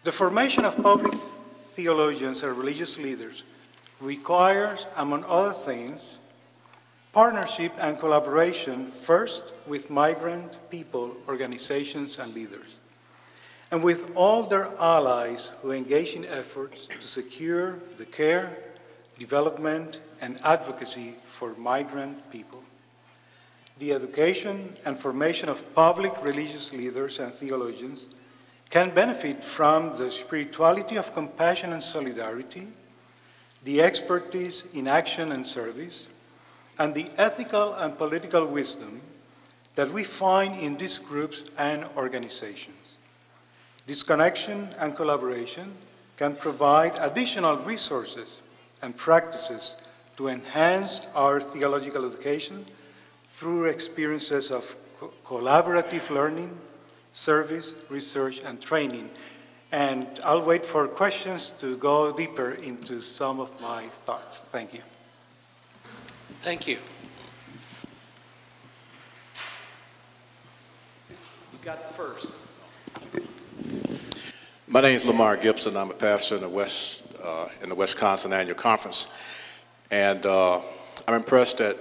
The formation of public theologians and religious leaders requires, among other things, partnership and collaboration, first with migrant people, organizations, and leaders, and with all their allies who engage in efforts to secure the care, development, and advocacy for migrant people. The education and formation of public religious leaders and theologians can benefit from the spirituality of compassion and solidarity, the expertise in action and service, and the ethical and political wisdom that we find in these groups and organizations. This connection and collaboration can provide additional resources and practices to enhance our theological education through experiences of collaborative learning, service, research, and training. And I'll wait for questions to go deeper into some of my thoughts. Thank you. Thank you. You got the first. My name is Lamar Gibson. I'm a pastor in the Wisconsin Annual Conference. And I'm impressed that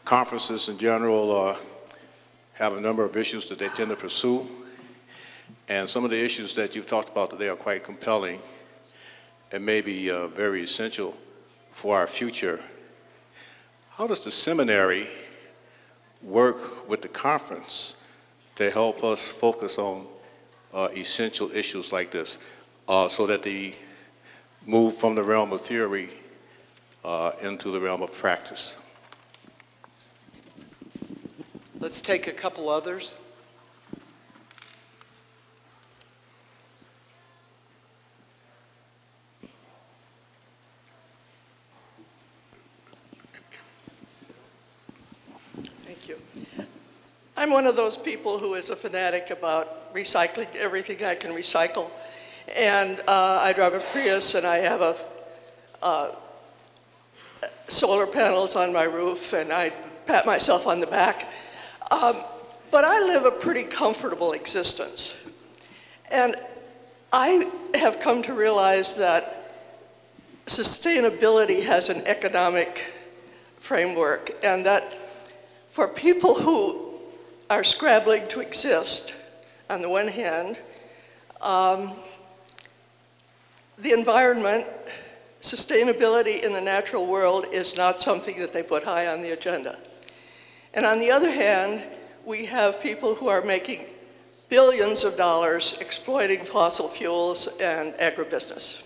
conferences in general have a number of issues that they tend to pursue. And some of the issues that you've talked about today are quite compelling and maybe very essential for our future. How does the seminary work with the conference to help us focus on essential issues like this so that they move from the realm of theory into the realm of practice? Let's take a couple others. Thank you. I'm one of those people who is a fanatic about recycling everything I can recycle. And I drive a Prius and I have solar panels on my roof and I pat myself on the back. But I live a pretty comfortable existence. And I have come to realize that sustainability has an economic framework, and that for people who are scrabbling to exist, on the one hand, the environment, sustainability in the natural world is not something that they put high on the agenda. And on the other hand, we have people who are making billions of dollars exploiting fossil fuels and agribusiness.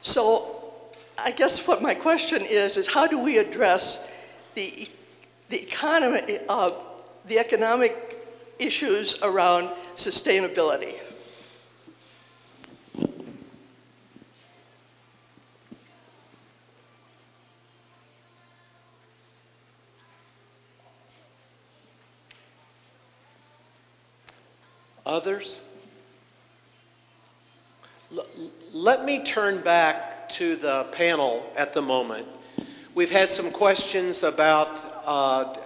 So I guess what my question is how do we address the economy, the economic issues around sustainability? Others? Let me turn back to the panel at the moment. We've had some questions about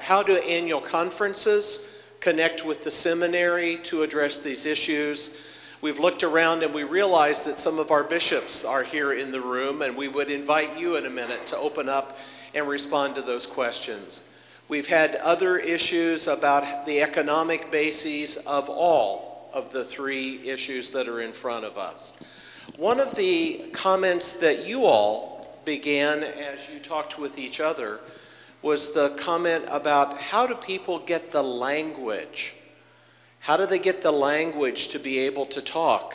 how do annual conferences connect with the seminary to address these issues. We've looked around and we realized that some of our bishops are here in the room, and we would invite you in a minute to open up and respond to those questions. We've had other issues about the economic bases of all of the three issues that are in front of us. One of the comments that you all began as you talked with each other was the comment about how do people get the language? How do they get the language to be able to talk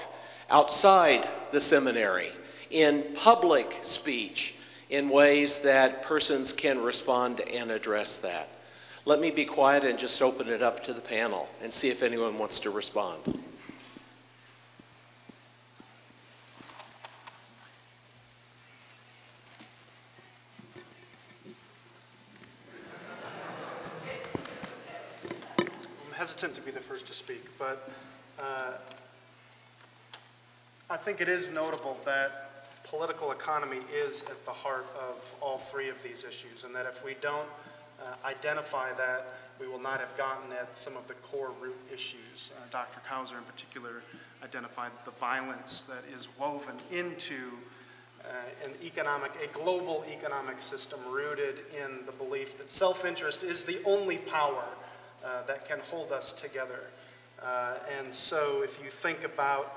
outside the seminary, in public speech, in ways that persons can respond and address that? Let me be quiet and just open it up to the panel and see if anyone wants to respond. I'm hesitant to be the first to speak, but I think it is notable that political economy is at the heart of all three of these issues, and that if we don't identify that, we will not have gotten at some of the core root issues. Dr. Kauser in particular identified the violence that is woven into a global economic system rooted in the belief that self-interest is the only power that can hold us together. And so if you think about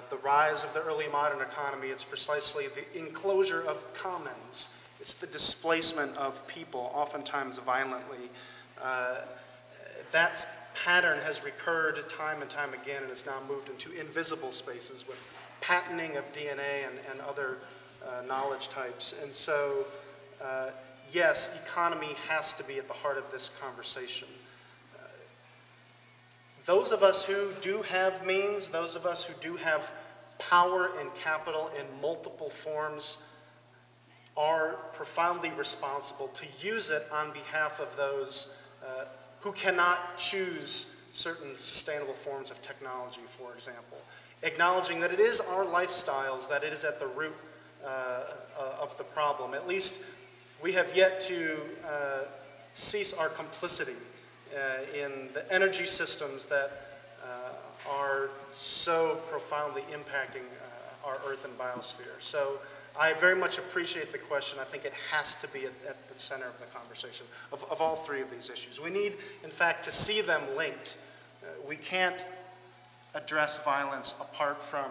the rise of the early modern economy, it's precisely the enclosure of commons. It's the displacement of people, oftentimes violently. That pattern has recurred time and time again, and has now moved into invisible spaces with patenting of DNA and other knowledge types. And so, yes, economy has to be at the heart of this conversation. Those of us who do have means, those of us who do have power and capital in multiple forms, are profoundly responsible to use it on behalf of those who cannot choose certain sustainable forms of technology, for example. Acknowledging that it is our lifestyles that it is at the root of the problem. At least we have yet to cease our complicity in the energy systems that are so profoundly impacting our Earth and biosphere. So I very much appreciate the question. I think it has to be at the center of the conversation of all three of these issues. We need, in fact, to see them linked. We can't address violence apart from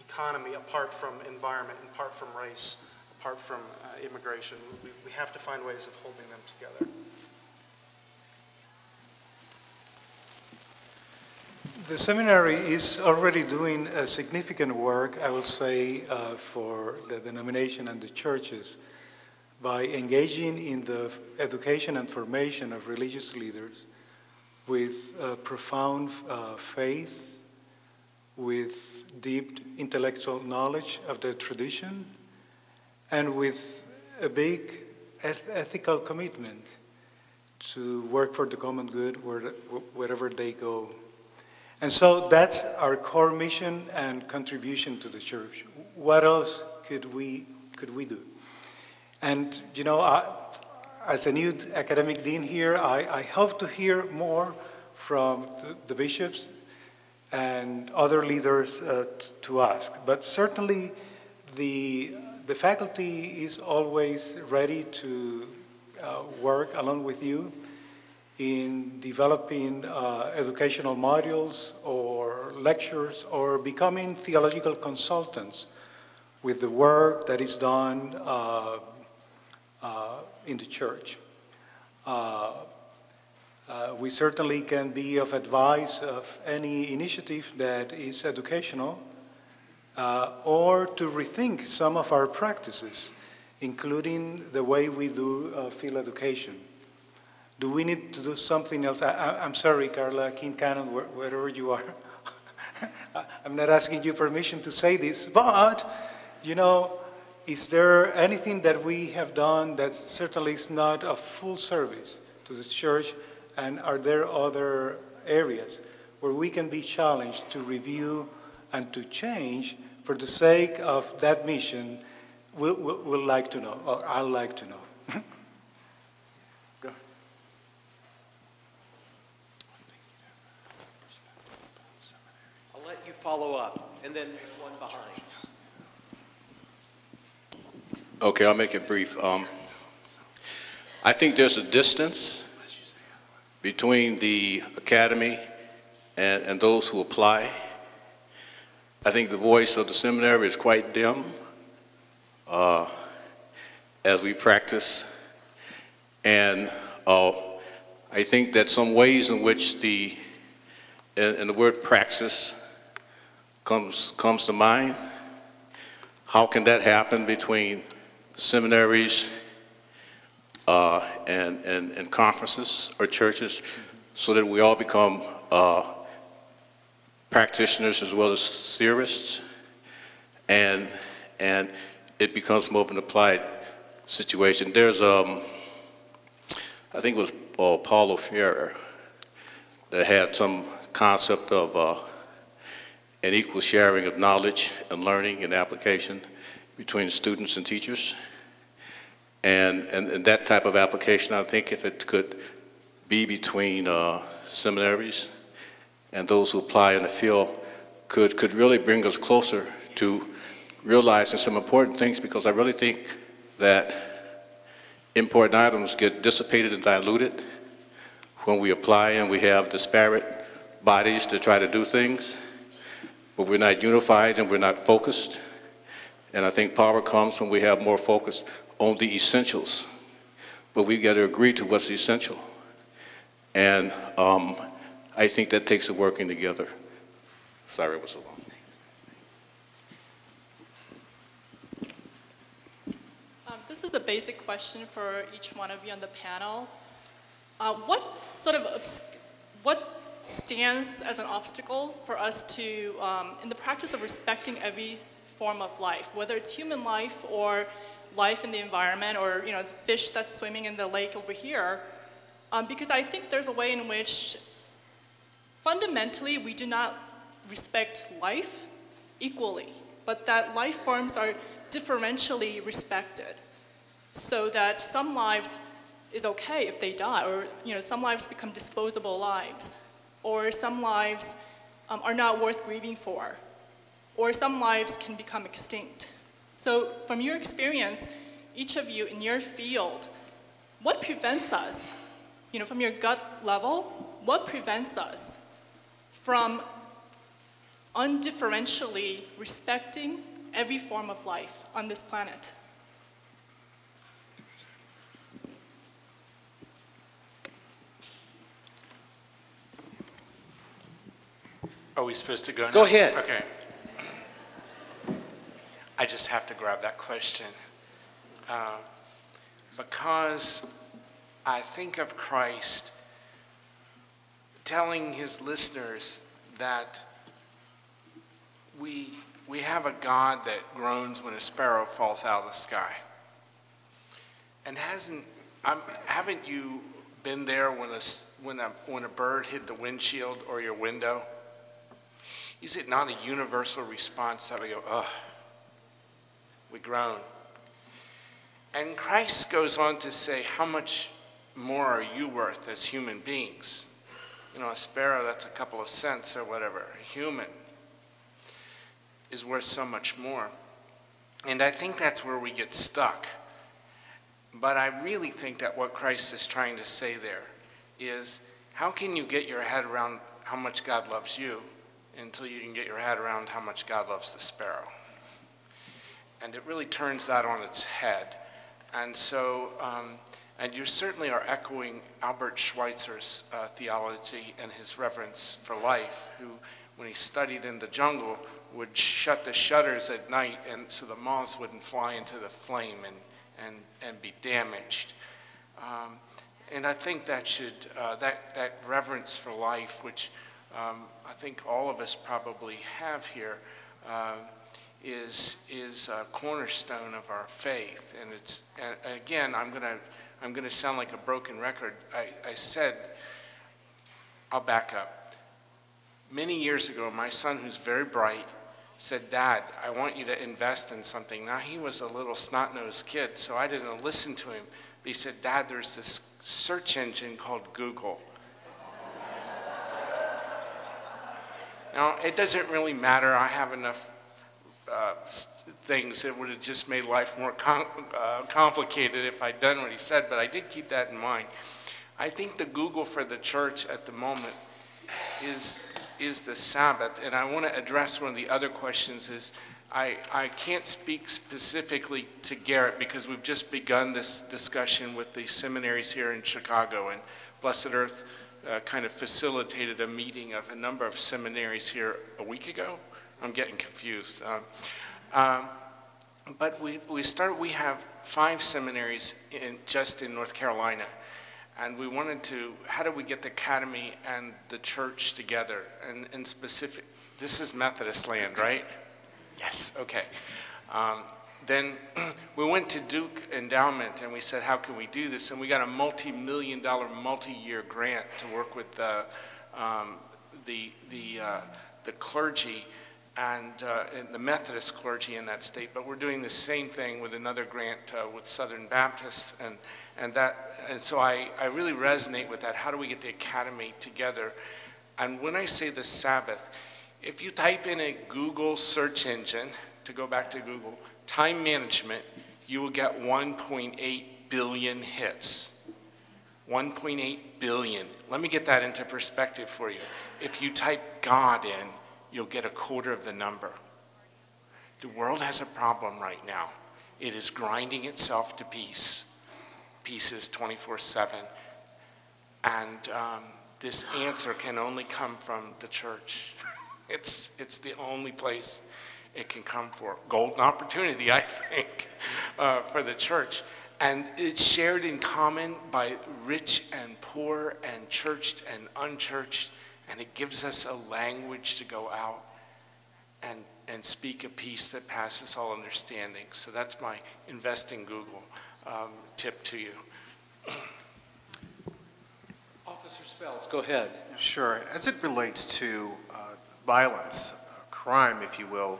economy, apart from environment, apart from race, apart from immigration. We have to find ways of holding them together. The seminary is already doing a significant work, I will say, for the denomination and the churches by engaging in the education and formation of religious leaders with profound faith, with deep intellectual knowledge of the tradition, and with a big ethical commitment to work for the common good wherever they go. And so that's our core mission and contribution to the church. What else could we do? And you know, as a new academic dean here, I hope to hear more from the bishops and other leaders to ask. But certainly the faculty is always ready to work along with you in developing educational modules or lectures or becoming theological consultants with the work that is done in the church. We certainly can be of advice of any initiative that is educational or to rethink some of our practices, including the way we do field education. Do we need to do something else? I'm sorry, Carla Kincannon, wherever you are. I'm not asking you permission to say this, but, you know, is there anything that we have done that certainly is not a full service to the church, and are there other areas where we can be challenged to review and to change for the sake of that mission? We'll like to know, or I'd like to know. Go. I'll let you follow up, and then there's one behind. Okay, I'll make it brief. I think there's a distance between the academy and those who apply. I think the voice of the seminary is quite dim as we practice. And I think that some ways in which and the word praxis comes to mind. How can that happen between seminaries and conferences or churches, so that we all become practitioners as well as theorists, and it becomes more of an applied situation. There's I think it was Paulo Freire that had some concept of an equal sharing of knowledge and learning and application between students and teachers. And that type of application, I think, if it could be between seminaries and those who apply in the field, could really bring us closer to realizing some important things, because I really think that important items get dissipated and diluted when we apply and we have disparate bodies to try to do things, but we're not unified and we're not focused. And I think power comes when we have more focus on the essentials, but we've got to agree to what's essential. And I think that takes a working together. Sorry it was so long. This is a basic question for each one of you on the panel. What stands as an obstacle for us to, in the practice of respecting every form of life, whether it's human life or life in the environment, or the fish that's swimming in the lake over here? Because I think there's a way in which fundamentally we do not respect life equally, but that life forms are differentially respected, so that some lives is okay if they die, or some lives become disposable lives, or some lives are not worth grieving for, or some lives can become extinct. So from your experience, each of you in your field, what prevents us, from your gut level, what prevents us from undifferentially respecting every form of life on this planet? Are we supposed to go now? Go ahead. Okay. I just have to grab that question. Because I think of Christ telling his listeners that we have a God that groans when a sparrow falls out of the sky. And haven't you been there when a bird hit the windshield or your window? Is it not a universal response that we go, ugh? We groan. And Christ goes on to say, how much more are you worth as human beings? A sparrow, that's a couple of cents or whatever. A human is worth so much more. And I think that's where we get stuck. But I really think that what Christ is trying to say there is, how can you get your head around how much God loves you until you can get your head around how much God loves the sparrow? And it really turns that on its head. And so, and you certainly are echoing Albert Schweitzer's theology and his reverence for life, who, when he studied in the jungle, would shut the shutters at night, and so the moths wouldn't fly into the flame and be damaged. And I think that should, that reverence for life, which I think all of us probably have here, is a cornerstone of our faith. And it's, and again, I'm gonna sound like a broken record. I said, I'll back up. Many years ago, my son, who's very bright, said, "Dad, I want you to invest in something." Now, he was a little snot-nosed kid, so I didn't listen to him. But he said, "Dad, there's this search engine called Google." Now, it doesn't really matter. I have enough things that would have just made life more complicated if I'd done what he said, but I did keep that in mind. I think the Google for the church at the moment is the Sabbath, and I want to address one of the other questions. Is I can't speak specifically to Garrett because we've just begun this discussion with the seminaries here in Chicago, and Blessed Earth kind of facilitated a meeting of a number of seminaries here a week ago. I'm getting confused. But we have 5 seminaries just in North Carolina. And we wanted to, how do we get the academy and the church together? And specific, this is Methodist land, right? Yes, okay. Then we went to Duke Endowment and we said, how can we do this? And we got a multi-million-dollar, multi-year grant to work with the clergy and the Methodist clergy in that state. But we're doing the same thing with another grant with Southern Baptists, and so I really resonate with that. How do we get the academy together? And when I say the Sabbath, if you type in a Google search engine, to go back to Google, time management, you will get 1.8 billion hits. 1.8 billion. Let me get that into perspective for you. If you type God in, you'll get a quarter of the number. The world has a problem right now. It is grinding itself to pieces 24/7. And this answer can only come from the church. It's the only place it can come for. Golden opportunity, I think, for the church. And it's shared in common by rich and poor and churched and unchurched. And it gives us a language to go out and speak a peace that passes all understanding. So that's my invest in Google tip to you. Officer Spells, go ahead. Sure. As it relates to violence, crime, if you will,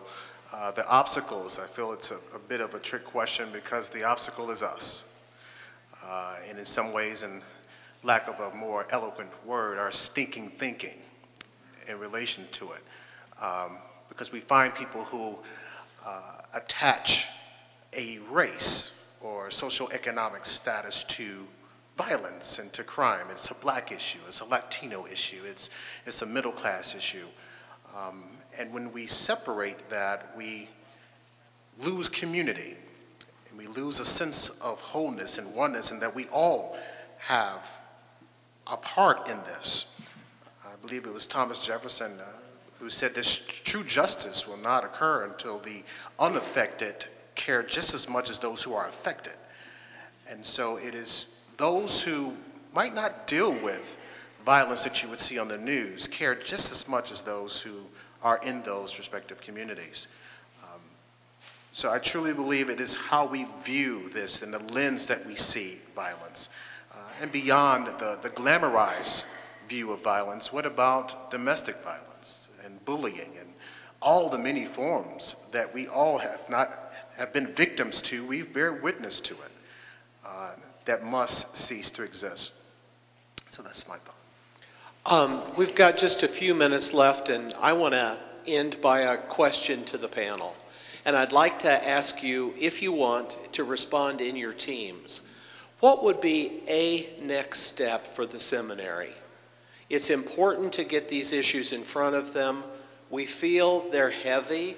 the obstacles, I feel it's a bit of a trick question because the obstacle is us. And in some ways, in lack of a more eloquent word, our stinking thinking in relation to it. Because we find people who attach a race or socioeconomic status to violence and to crime. It's a black issue, it's a Latino issue, it's a middle class issue. And when we separate that, we lose community and we lose a sense of wholeness and oneness, and that we all have a part in this. I believe it was Thomas Jefferson who said this: true justice will not occur until the unaffected care just as much as those who are affected. And so it is those who might not deal with violence that you would see on the news care just as much as those who are in those respective communities. So I truly believe it is how we view this and the lens that we see violence. And beyond the glamorized view of violence, what about domestic violence and bullying and all the many forms that we all have been victims to? We bear witness to it, that must cease to exist. So that's my thought. We've got just a few minutes left, and I want to end by a question to the panel. And I'd like to ask you, if you want, to respond in your teams. What would be a next step for the seminary? It's important to get these issues in front of them. We feel they're heavy.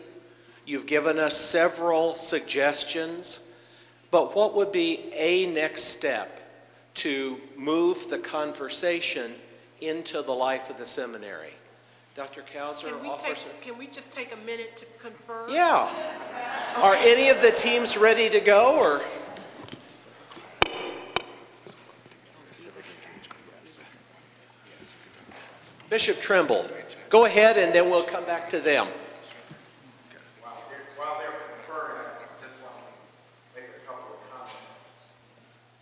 You've given us several suggestions. But what would be a next step to move the conversation into the life of the seminary? Dr. Kauser offers... Can we just take a minute to confirm? Yeah. Okay. Are any of the teams ready to go, or? Bishop Trimble, go ahead and then we'll come back to them. While they're conferring, I just want to make a couple of comments.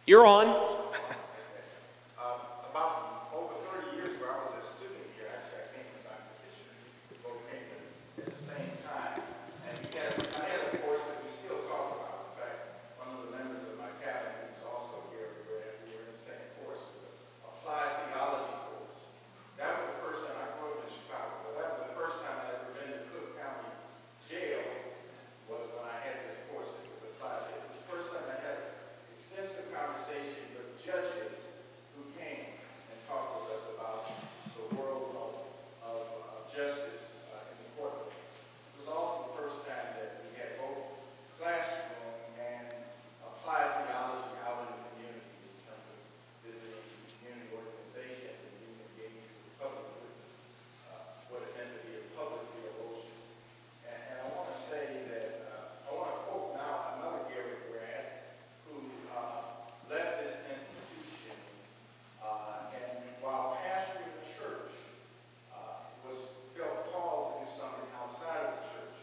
You're on. About over 30 years ago, I was a student here. Actually, I came from Dr. Fisher, both came at the same time. And I had a course that we still talk about. In fact, one of the members of my cabinet who's also here, we were in the same course, was an applied theology course. That was the first time I grew up in Chicago. But that was the first time I ever been to Cook County Jail, was when I had this course. It was applied. It was the first time I had an extensive conversation with judges who came and talked with us about the world of justice in the courtroom. It was also the first time that we had both classroom and applied theology out in the community in terms of visiting community organizations and being engaged with public witness, what it meant to be a public theologian. And I want to say that, I want to quote now another Garrett grad who left this institution and while pastoring the church felt called to do something outside of the church,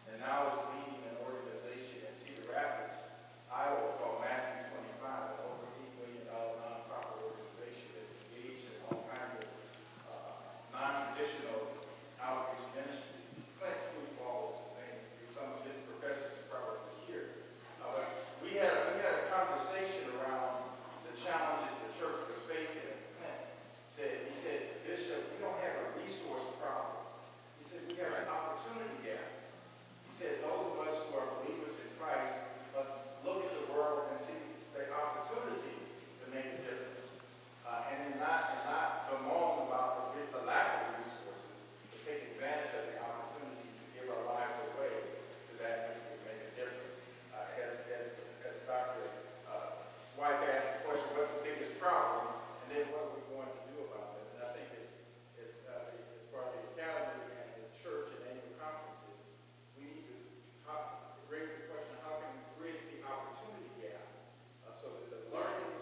and now is leading an organization in Cedar Rapids, Iowa, called Matthew 25, an over $8 million nonprofit organization that's engaged in all kinds of non-traditional outreach ministry. Clint Football is his name. Some of his professors are probably here. But we had a conversation around the challenges the church was facing. And Clint he said, Bishop, we don't have a resource problem. He said, we have an opportunity gap. He said, those of us who are believers in Christ must look at the world and see the opportunity to make a difference. And not bemoan about the lack of resources, but take advantage of the opportunity to give our lives away to that which will make a difference. As Dr. White asked the question, what's the biggest problem? And then what are we going to do about it? And I think it's for the academy and the church and annual conferences, we need to raise the question, how can we bridge the opportunity gap so that the learning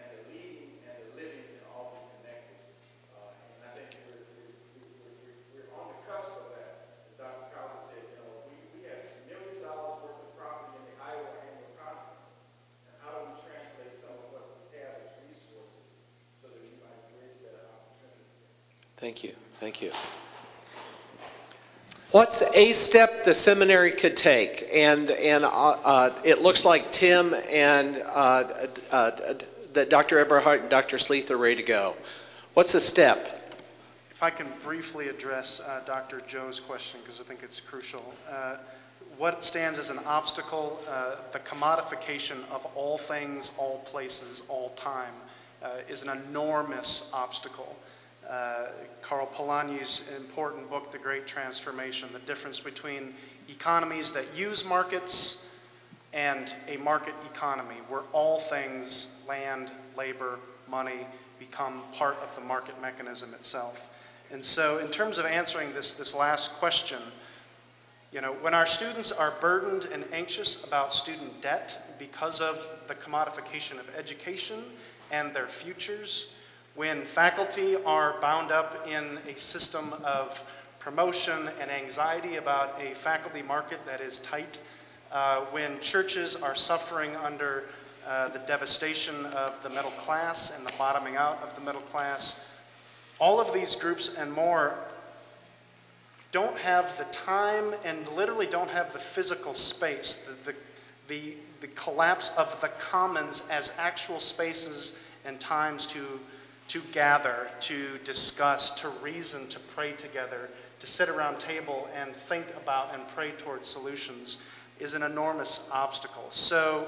and the leading and the living can all be connected. And I think we're on the cusp of that. As Dr. Kauser said, we have $1 million worth of property in the Iowa annual conference. And how do we translate some of what we have as resources so that we might bridge that opportunity? Thank you. Thank you. What's a step the seminary could take? And it looks like Tim and that Dr. Eberhardt and Dr. Sleeth are ready to go. What's a step? If I can briefly address Dr. Joe's question, because I think it's crucial. What stands as an obstacle? The commodification of all things, all places, all time is an enormous obstacle. Karl Polanyi's important book, The Great Transformation, the difference between economies that use markets and a market economy, where all things, land, labor, money, become part of the market mechanism itself. And so in terms of answering this last question, when our students are burdened and anxious about student debt because of the commodification of education and their futures, when faculty are bound up in a system of promotion and anxiety about a faculty market that is tight, when churches are suffering under the devastation of the middle class and the bottoming out of the middle class, all of these groups and more don't have the time and literally don't have the physical space, the collapse of the commons as actual spaces and times to gather, to discuss, to reason, to pray together, to sit around table and think about and pray towards solutions is an enormous obstacle. So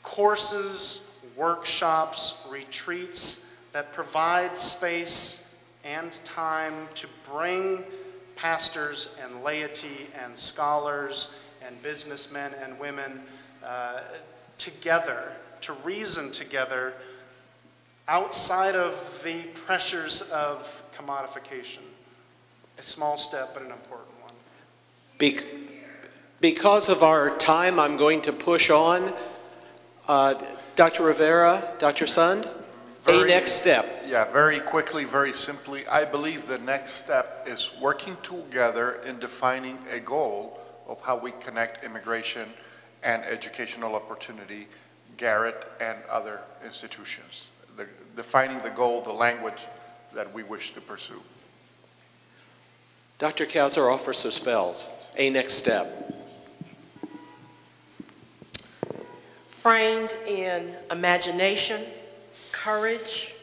courses, workshops, retreats that provide space and time to bring pastors and laity and scholars and businessmen and women together, to reason together outside of the pressures of commodification. A small step, but an important one. Because of our time, I'm going to push on. Dr. Rivera, Dr. Sund, a next step. Yeah, very quickly, very simply, I believe the next step is working together in defining a goal of how we connect immigration and educational opportunity, Garrett and other institutions. Defining the goal, the language that we wish to pursue. Dr. Kauser offers some spells. A next step. Framed in imagination, courage,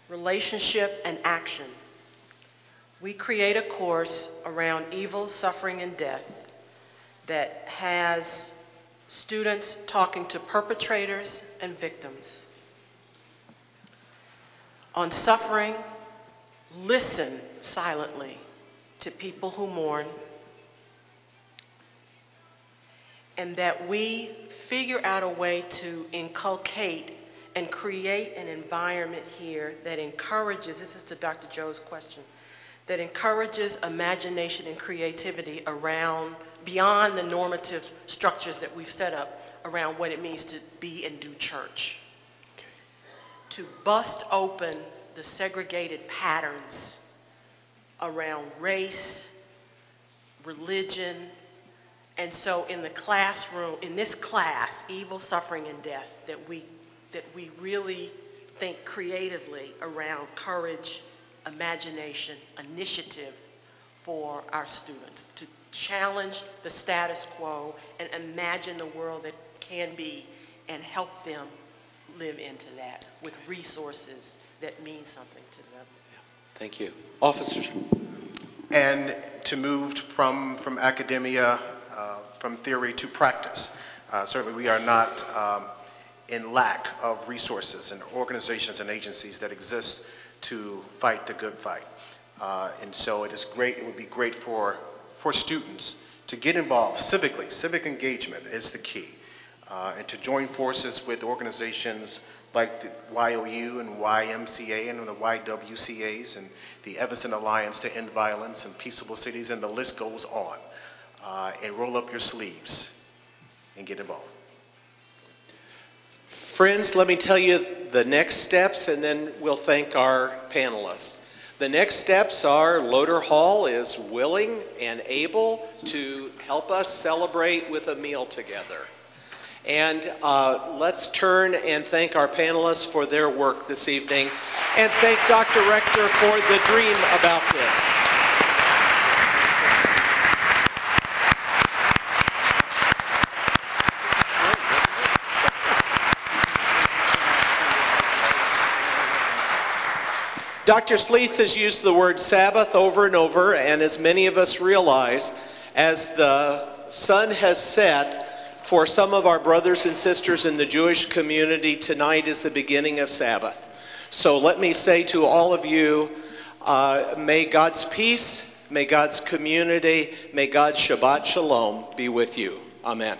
relationship, and action, we create a course around evil, suffering, and death that has students talking to perpetrators and victims. On suffering, listen silently to people who mourn, and that we figure out a way to inculcate and create an environment here that encourages, this is to Dr. Joe's question, that encourages imagination and creativity around, beyond the normative structures that we've set up around what it means to be and do church. To bust open the segregated patterns around race, religion, and so in the classroom, in this class, evil, suffering, and death, that we really think creatively around courage, imagination, initiative for our students to challenge the status quo and imagine the world that can be and help them live into that with resources that mean something to them. Thank you. Officers. And to move from academia, from theory to practice. Certainly we are not in lack of resources and organizations and agencies that exist to fight the good fight. And so it is great, it would be great for students to get involved civically. Civic engagement is the key. And to join forces with organizations like the YOU and YMCA and the YWCAs and the Evanston Alliance to End Violence and Peaceable Cities, and the list goes on. And roll up your sleeves and get involved. Friends, let me tell you the next steps, and then we'll thank our panelists. The next steps are Loder Hall is willing and able to help us celebrate with a meal together. And let's turn and thank our panelists for their work this evening, and thank Dr. Rector for the dream about this. Dr. Sleeth has used the word Sabbath over and over, and as many of us realize, as the sun has set, for some of our brothers and sisters in the Jewish community, tonight is the beginning of Sabbath. So let me say to all of you, may God's peace, may God's community, may God's Shabbat Shalom be with you. Amen.